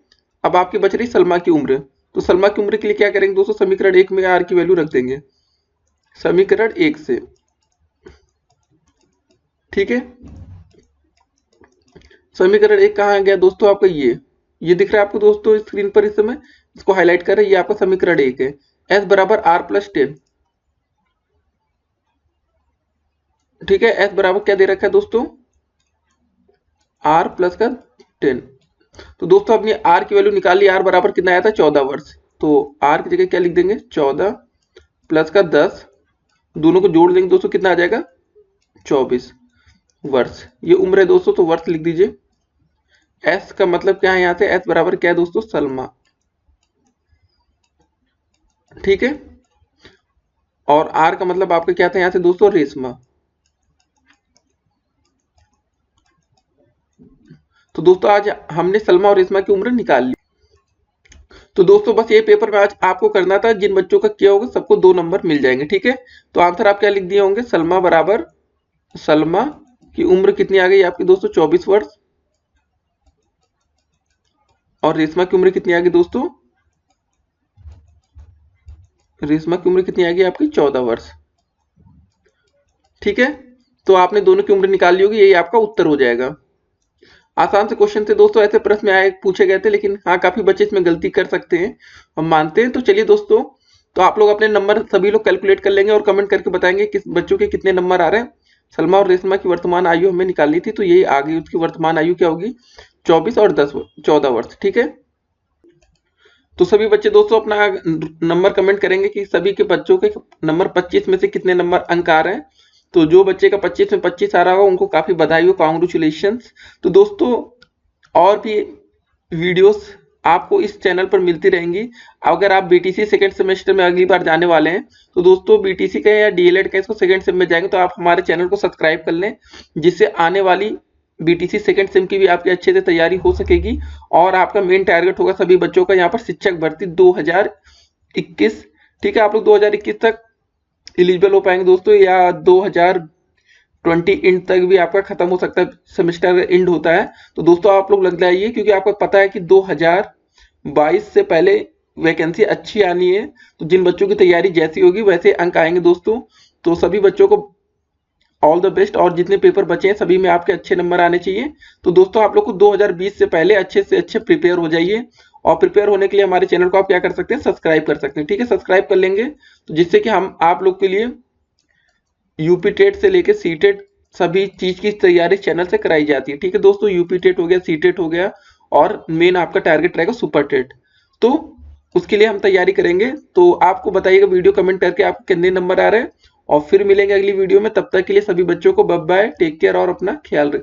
अब आपकी बच रही सलमा की उम्र। तो सलमा की उम्र के लिए क्या करेंगे दोस्तों, समीकरण 1 में आर की वैल्यू रख देंगे, समीकरण 1 से, ठीक है। समीकरण 1 कहाँ गया दोस्तों, आपका ये दिख रहा है आपको दोस्तों स्क्रीन पर इस समय, इसको हाईलाइट कर रहे हैं, ये आपका समीकरण 1 है। s बराबर r प्लस 10, ठीक है। s बराबर क्या दे रखा है दोस्तों, r प्लस का 10। तो दोस्तों अपनी r की वैल्यू निकाल ली, r बराबर कितना आया था 14 वर्ष। तो r की जगह क्या लिख देंगे, 14 प्लस का 10, दोनों को जोड़ देंगे दोस्तों, कितना आ जाएगा 24 वर्ष। ये उम्र है दोस्तों, तो वर्ष लिख दीजिए। s का मतलब क्या है, यहाँ से s बराबर क्या है दोस्तों, सलमा, ठीक है। और r का मतलब आपका क्या था यहाँ से दोस्तों, रेशमा। तो दोस्तों आज हमने सलमा और रेशमा की उम्र निकाल ली। तो दोस्तों बस ये पेपर में आज आपको करना था, जिन बच्चों का किया होगा सबको 2 नंबर मिल जाएंगे, ठीक है। तो आंसर आप क्या लिख दिए होंगे, सलमा बराबर, सलमा की उम्र कितनी आ गई आपकी दोस्तों 24 वर्ष, और रेशमा की उम्र कितनी आ गई दोस्तों, रेशमा की उम्र कितनी आ गई आपकी 14 वर्ष, ठीक है। तो आपने दोनों की उम्र निकाल ली होगी, यही आपका उत्तर हो जाएगा। आसान से क्वेश्चन थे दोस्तों, ऐसे प्रश्न आए पूछे गए थे, लेकिन हाँ काफी बच्चे इसमें गलती कर सकते हैं, हम मानते हैं। तो चलिए दोस्तों, तो आप लोग अपने नंबर सभी लोग कैलकुलेट कर लेंगे और कमेंट करके बताएंगे किस बच्चों के कितने नंबर आ रहे हैं। सलमा और रेशमा की वर्तमान आयु हमें निकालनी थी, तो यही आ गई, उसकी वर्तमान आयु क्या होगी 24 और 14 वर्ष, ठीक है। तो सभी बच्चे दोस्तों अपना नंबर कमेंट करेंगे कि सभी के बच्चों के नंबर 25 में से कितने नंबर अंक आ रहे हैं। तो जो बच्चे का 25 में 25 आ रहा होगा उनको काफी बधाई हो, कॉन्ग्रेचुलेशंस। तो दोस्तों और भी वीडियोस आपको इस चैनल पर मिलती रहेंगी। अगर आप बीटीसी सेकंड सेमेस्टर में अगली बार जाने वाले हैं, तो दोस्तों बीटीसी का या डीएलएड का इसको सेकंड सेम में जाएंगे, तो आप हमारे चैनल को सब्सक्राइब कर लें, जिससे आने वाली बीटीसी सेकंड सेम की भी आपकी अच्छे से तैयारी हो सकेगी। और आपका मेन टारगेट होगा सभी बच्चों का यहाँ पर शिक्षक भर्ती 2021, ठीक है। आप लोग 2021 तक एलिजिबल हो पाएंगे दोस्तों, या 2020 एंड तक भी आपका खत्म हो सकता है, सेमेस्टर एंड होता है। तो दोस्तों आप लोग लग जाइए, क्योंकि आपको पता है कि 2022 से पहले वैकेंसी अच्छी आनी है। तो जिन बच्चों की तैयारी जैसी होगी वैसे अंक आएंगे दोस्तों। तो सभी बच्चों को ऑल द बेस्ट, और जितने पेपर बचे हैं सभी में आपके अच्छे नंबर आने चाहिए। तो दोस्तों आप लोग को 2020 से पहले अच्छे से अच्छे प्रिपेयर हो जाइए, और प्रिपेयर होने के लिए हमारे चैनल को आप क्या कर सकते हैं, सब्सक्राइब कर सकते हैं, ठीक है। सब्सक्राइब कर लेंगे तो जिससे कि हम आप लोग के लिए यूपी टेट से लेके सी टेट सभी चीज की तैयारी चैनल से कराई जाती है, ठीक है दोस्तों। यूपी टेट हो गया, सी टेट हो गया, और मेन आपका टारगेट रहेगा सुपर टेट। तो उसके लिए हम तैयारी करेंगे। तो आपको बताइएगा वीडियो कमेंट करके आपको कितने नंबर आ रहे हैं, और फिर मिलेंगे अगली वीडियो में। तब तक के लिए सभी बच्चों को बाय बाय, टेक केयर और अपना ख्याल रखें।